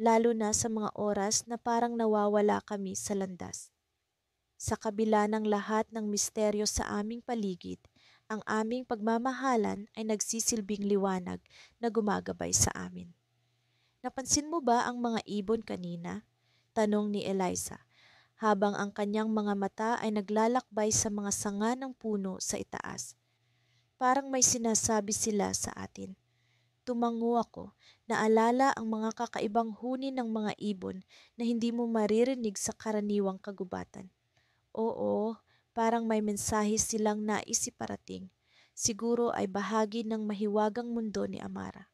lalo na sa mga oras na parang nawawala kami sa landas. Sa kabila ng lahat ng misteryo sa aming paligid, ang aming pagmamahalan ay nagsisilbing liwanag na gumagabay sa amin. Napansin mo ba ang mga ibon kanina? Tanong ni Eliza, habang ang kanyang mga mata ay naglalakbay sa mga sanga ng puno sa itaas. Parang may sinasabi sila sa atin. Tumango ako, naalala ang mga kakaibang huni ng mga ibon na hindi mo maririnig sa karaniwang kagubatan. Oo, parang may mensahe silang nais iparating. Siguro ay bahagi ng mahiwagang mundo ni Amara.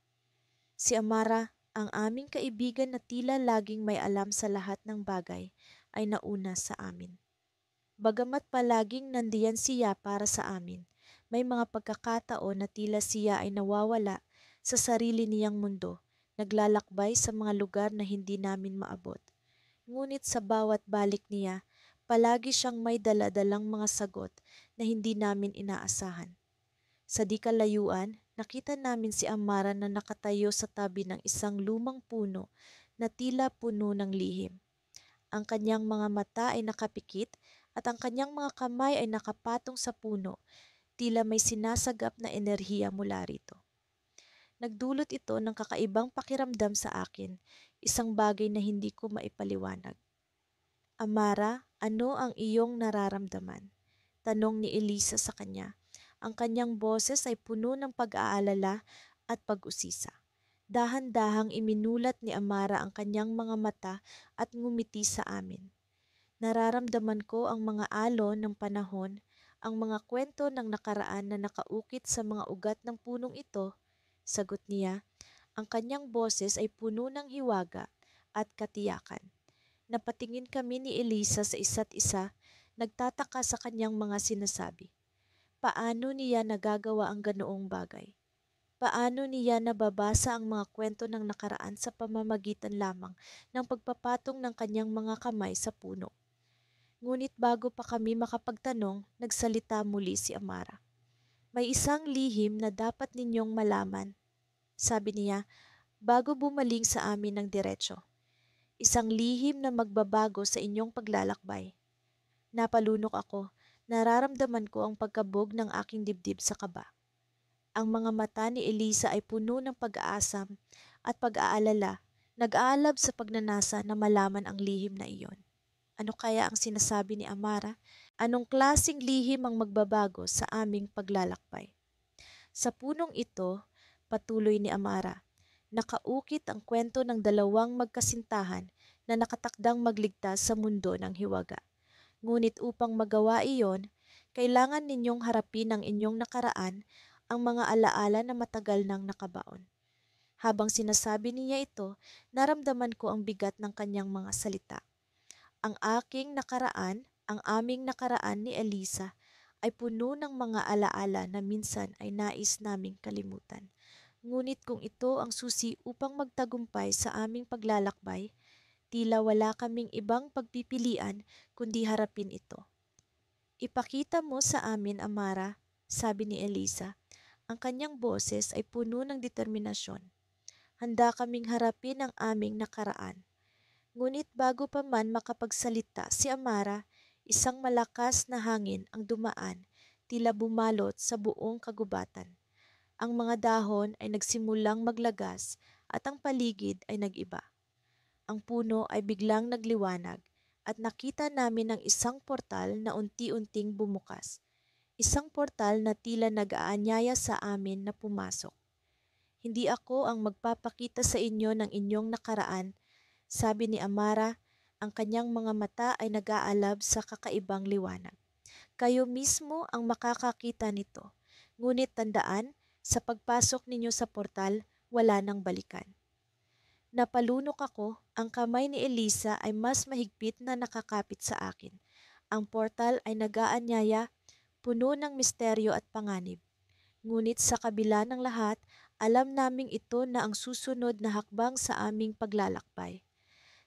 Si Amara, ang aming kaibigan na tila laging may alam sa lahat ng bagay, ay nauna sa amin. Bagamat palaging nandiyan siya para sa amin, may mga pagkakataon na tila siya ay nawawala sa sarili niyang mundo, naglalakbay sa mga lugar na hindi namin maabot. Ngunit sa bawat balik niya, palagi siyang may daladalang mga sagot na hindi namin inaasahan. Sa di kalayuan, nakita namin si Amara na nakatayo sa tabi ng isang lumang puno na tila puno ng lihim. Ang kanyang mga mata ay nakapikit at ang kanyang mga kamay ay nakapatong sa puno, tila may sinasagap na enerhiya mula rito. Nagdulot ito ng kakaibang pakiramdam sa akin, isang bagay na hindi ko maipaliwanag. Amara, ano ang iyong nararamdaman? Tanong ni Elisa sa kanya. Ang kanyang boses ay puno ng pag-aalala at pag-usisa. Dahan-dahang iminulat ni Amara ang kanyang mga mata at ngumiti sa amin. Nararamdaman ko ang mga alon ng panahon, ang mga kwento ng nakaraan na nakaukit sa mga ugat ng punong ito. Sagot niya, ang kanyang boses ay puno ng hiwaga at katiyakan. Napatingin kami ni Elisa sa isa't isa, nagtataka sa kanyang mga sinasabi. Paano niya nagagawa ang ganoong bagay? Paano niya nababasa ang mga kwento ng nakaraan sa pamamagitan lamang ng pagpapatong ng kanyang mga kamay sa puno? Ngunit bago pa kami makapagtanong, nagsalita muli si Amara. May isang lihim na dapat ninyong malaman, sabi niya, bago bumaling sa amin ng diretsyo. Isang lihim na magbabago sa inyong paglalakbay. Napalunok ako, nararamdaman ko ang pagkabog ng aking dibdib sa kaba. Ang mga mata ni Elisa ay puno ng pag-aasam at pag-aalala, nag-aalab sa pagnanasa na malaman ang lihim na iyon. Ano kaya ang sinasabi ni Amara? Anong klasing lihim ang magbabago sa aming paglalakbay? Sa punong ito, patuloy ni Amara, nakaukit ang kwento ng dalawang magkasintahan na nakatakdang magligtas sa mundo ng hiwaga. Ngunit upang magawa iyon, kailangan ninyong harapin ang inyong nakaraan, ang mga alaala na matagal nang nakabaon. Habang sinasabi niya ito, naramdaman ko ang bigat ng kanyang mga salita. Ang aking nakaraan, ang aming nakaraan ni Elisa, ay puno ng mga alaala na minsan ay nais naming kalimutan. Ngunit kung ito ang susi upang magtagumpay sa aming paglalakbay, tila wala kaming ibang pagpipilian kundi harapin ito. Ipakita mo sa amin, Amara, sabi ni Elisa. Ang kanyang boses ay puno ng determinasyon. Handa kaming harapin ang aming nakaraan. Ngunit bago pa man makapagsalita si Amara, isang malakas na hangin ang dumaan, tila bumalot sa buong kagubatan. Ang mga dahon ay nagsimulang maglagas at ang paligid ay nag-iba. Ang puno ay biglang nagliwanag at nakita namin ang isang portal na unti-unting bumukas. Isang portal na tila nag-aanyaya sa amin na pumasok. Hindi ako ang magpapakita sa inyo ng inyong nakaraan, sabi ni Amara, ang kanyang mga mata ay nag-aalab sa kakaibang liwanag. Kayo mismo ang makakakita nito. Ngunit tandaan, sa pagpasok ninyo sa portal, wala nang balikan. Napalunok ako, ang kamay ni Elisa ay mas mahigpit na nakakapit sa akin. Ang portal ay nag-aanyaya, puno ng misteryo at panganib. Ngunit sa kabila ng lahat, alam naming ito na ang susunod na hakbang sa aming paglalakbay.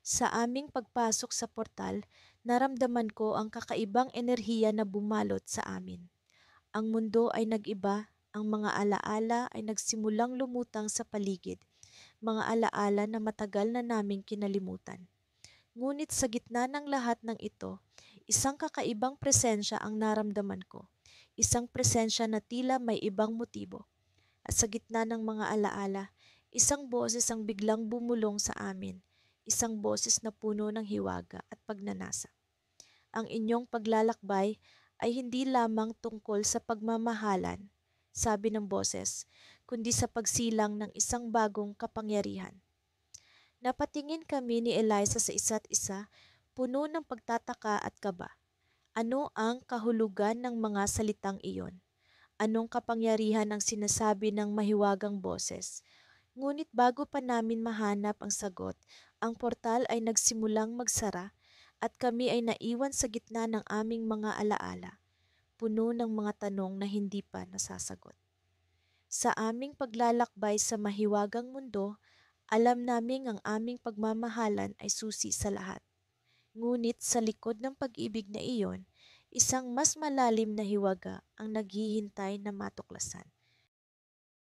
Sa aming pagpasok sa portal, naramdaman ko ang kakaibang enerhiya na bumalot sa amin. Ang mundo ay nag-iba, ang mga alaala ay nagsimulang lumutang sa paligid, mga alaala na matagal na naming kinalimutan. Ngunit sa gitna ng lahat ng ito, isang kakaibang presensya ang naramdaman ko. Isang presensya na tila may ibang motibo. At sa gitna ng mga alaala, isang boses ang biglang bumulong sa amin. Isang boses na puno ng hiwaga at pagnanasa. Ang inyong paglalakbay ay hindi lamang tungkol sa pagmamahalan, sabi ng boses, kundi sa pagsilang ng isang bagong kapangyarihan. Napatingin kami ni Eliza sa isa't isa, puno ng pagtataka at kaba. Ano ang kahulugan ng mga salitang iyon? Anong kapangyarihan ang sinasabi ng mahiwagang boses? Ngunit bago pa namin mahanap ang sagot, ang portal ay nagsimulang magsara at kami ay naiwan sa gitna ng aming mga alaala, puno ng mga tanong na hindi pa nasasagot. Sa aming paglalakbay sa mahiwagang mundo, alam naming ang aming pagmamahalan ay susi sa lahat. Ngunit sa likod ng pag-ibig na iyon, isang mas malalim na hiwaga ang naghihintay na matuklasan.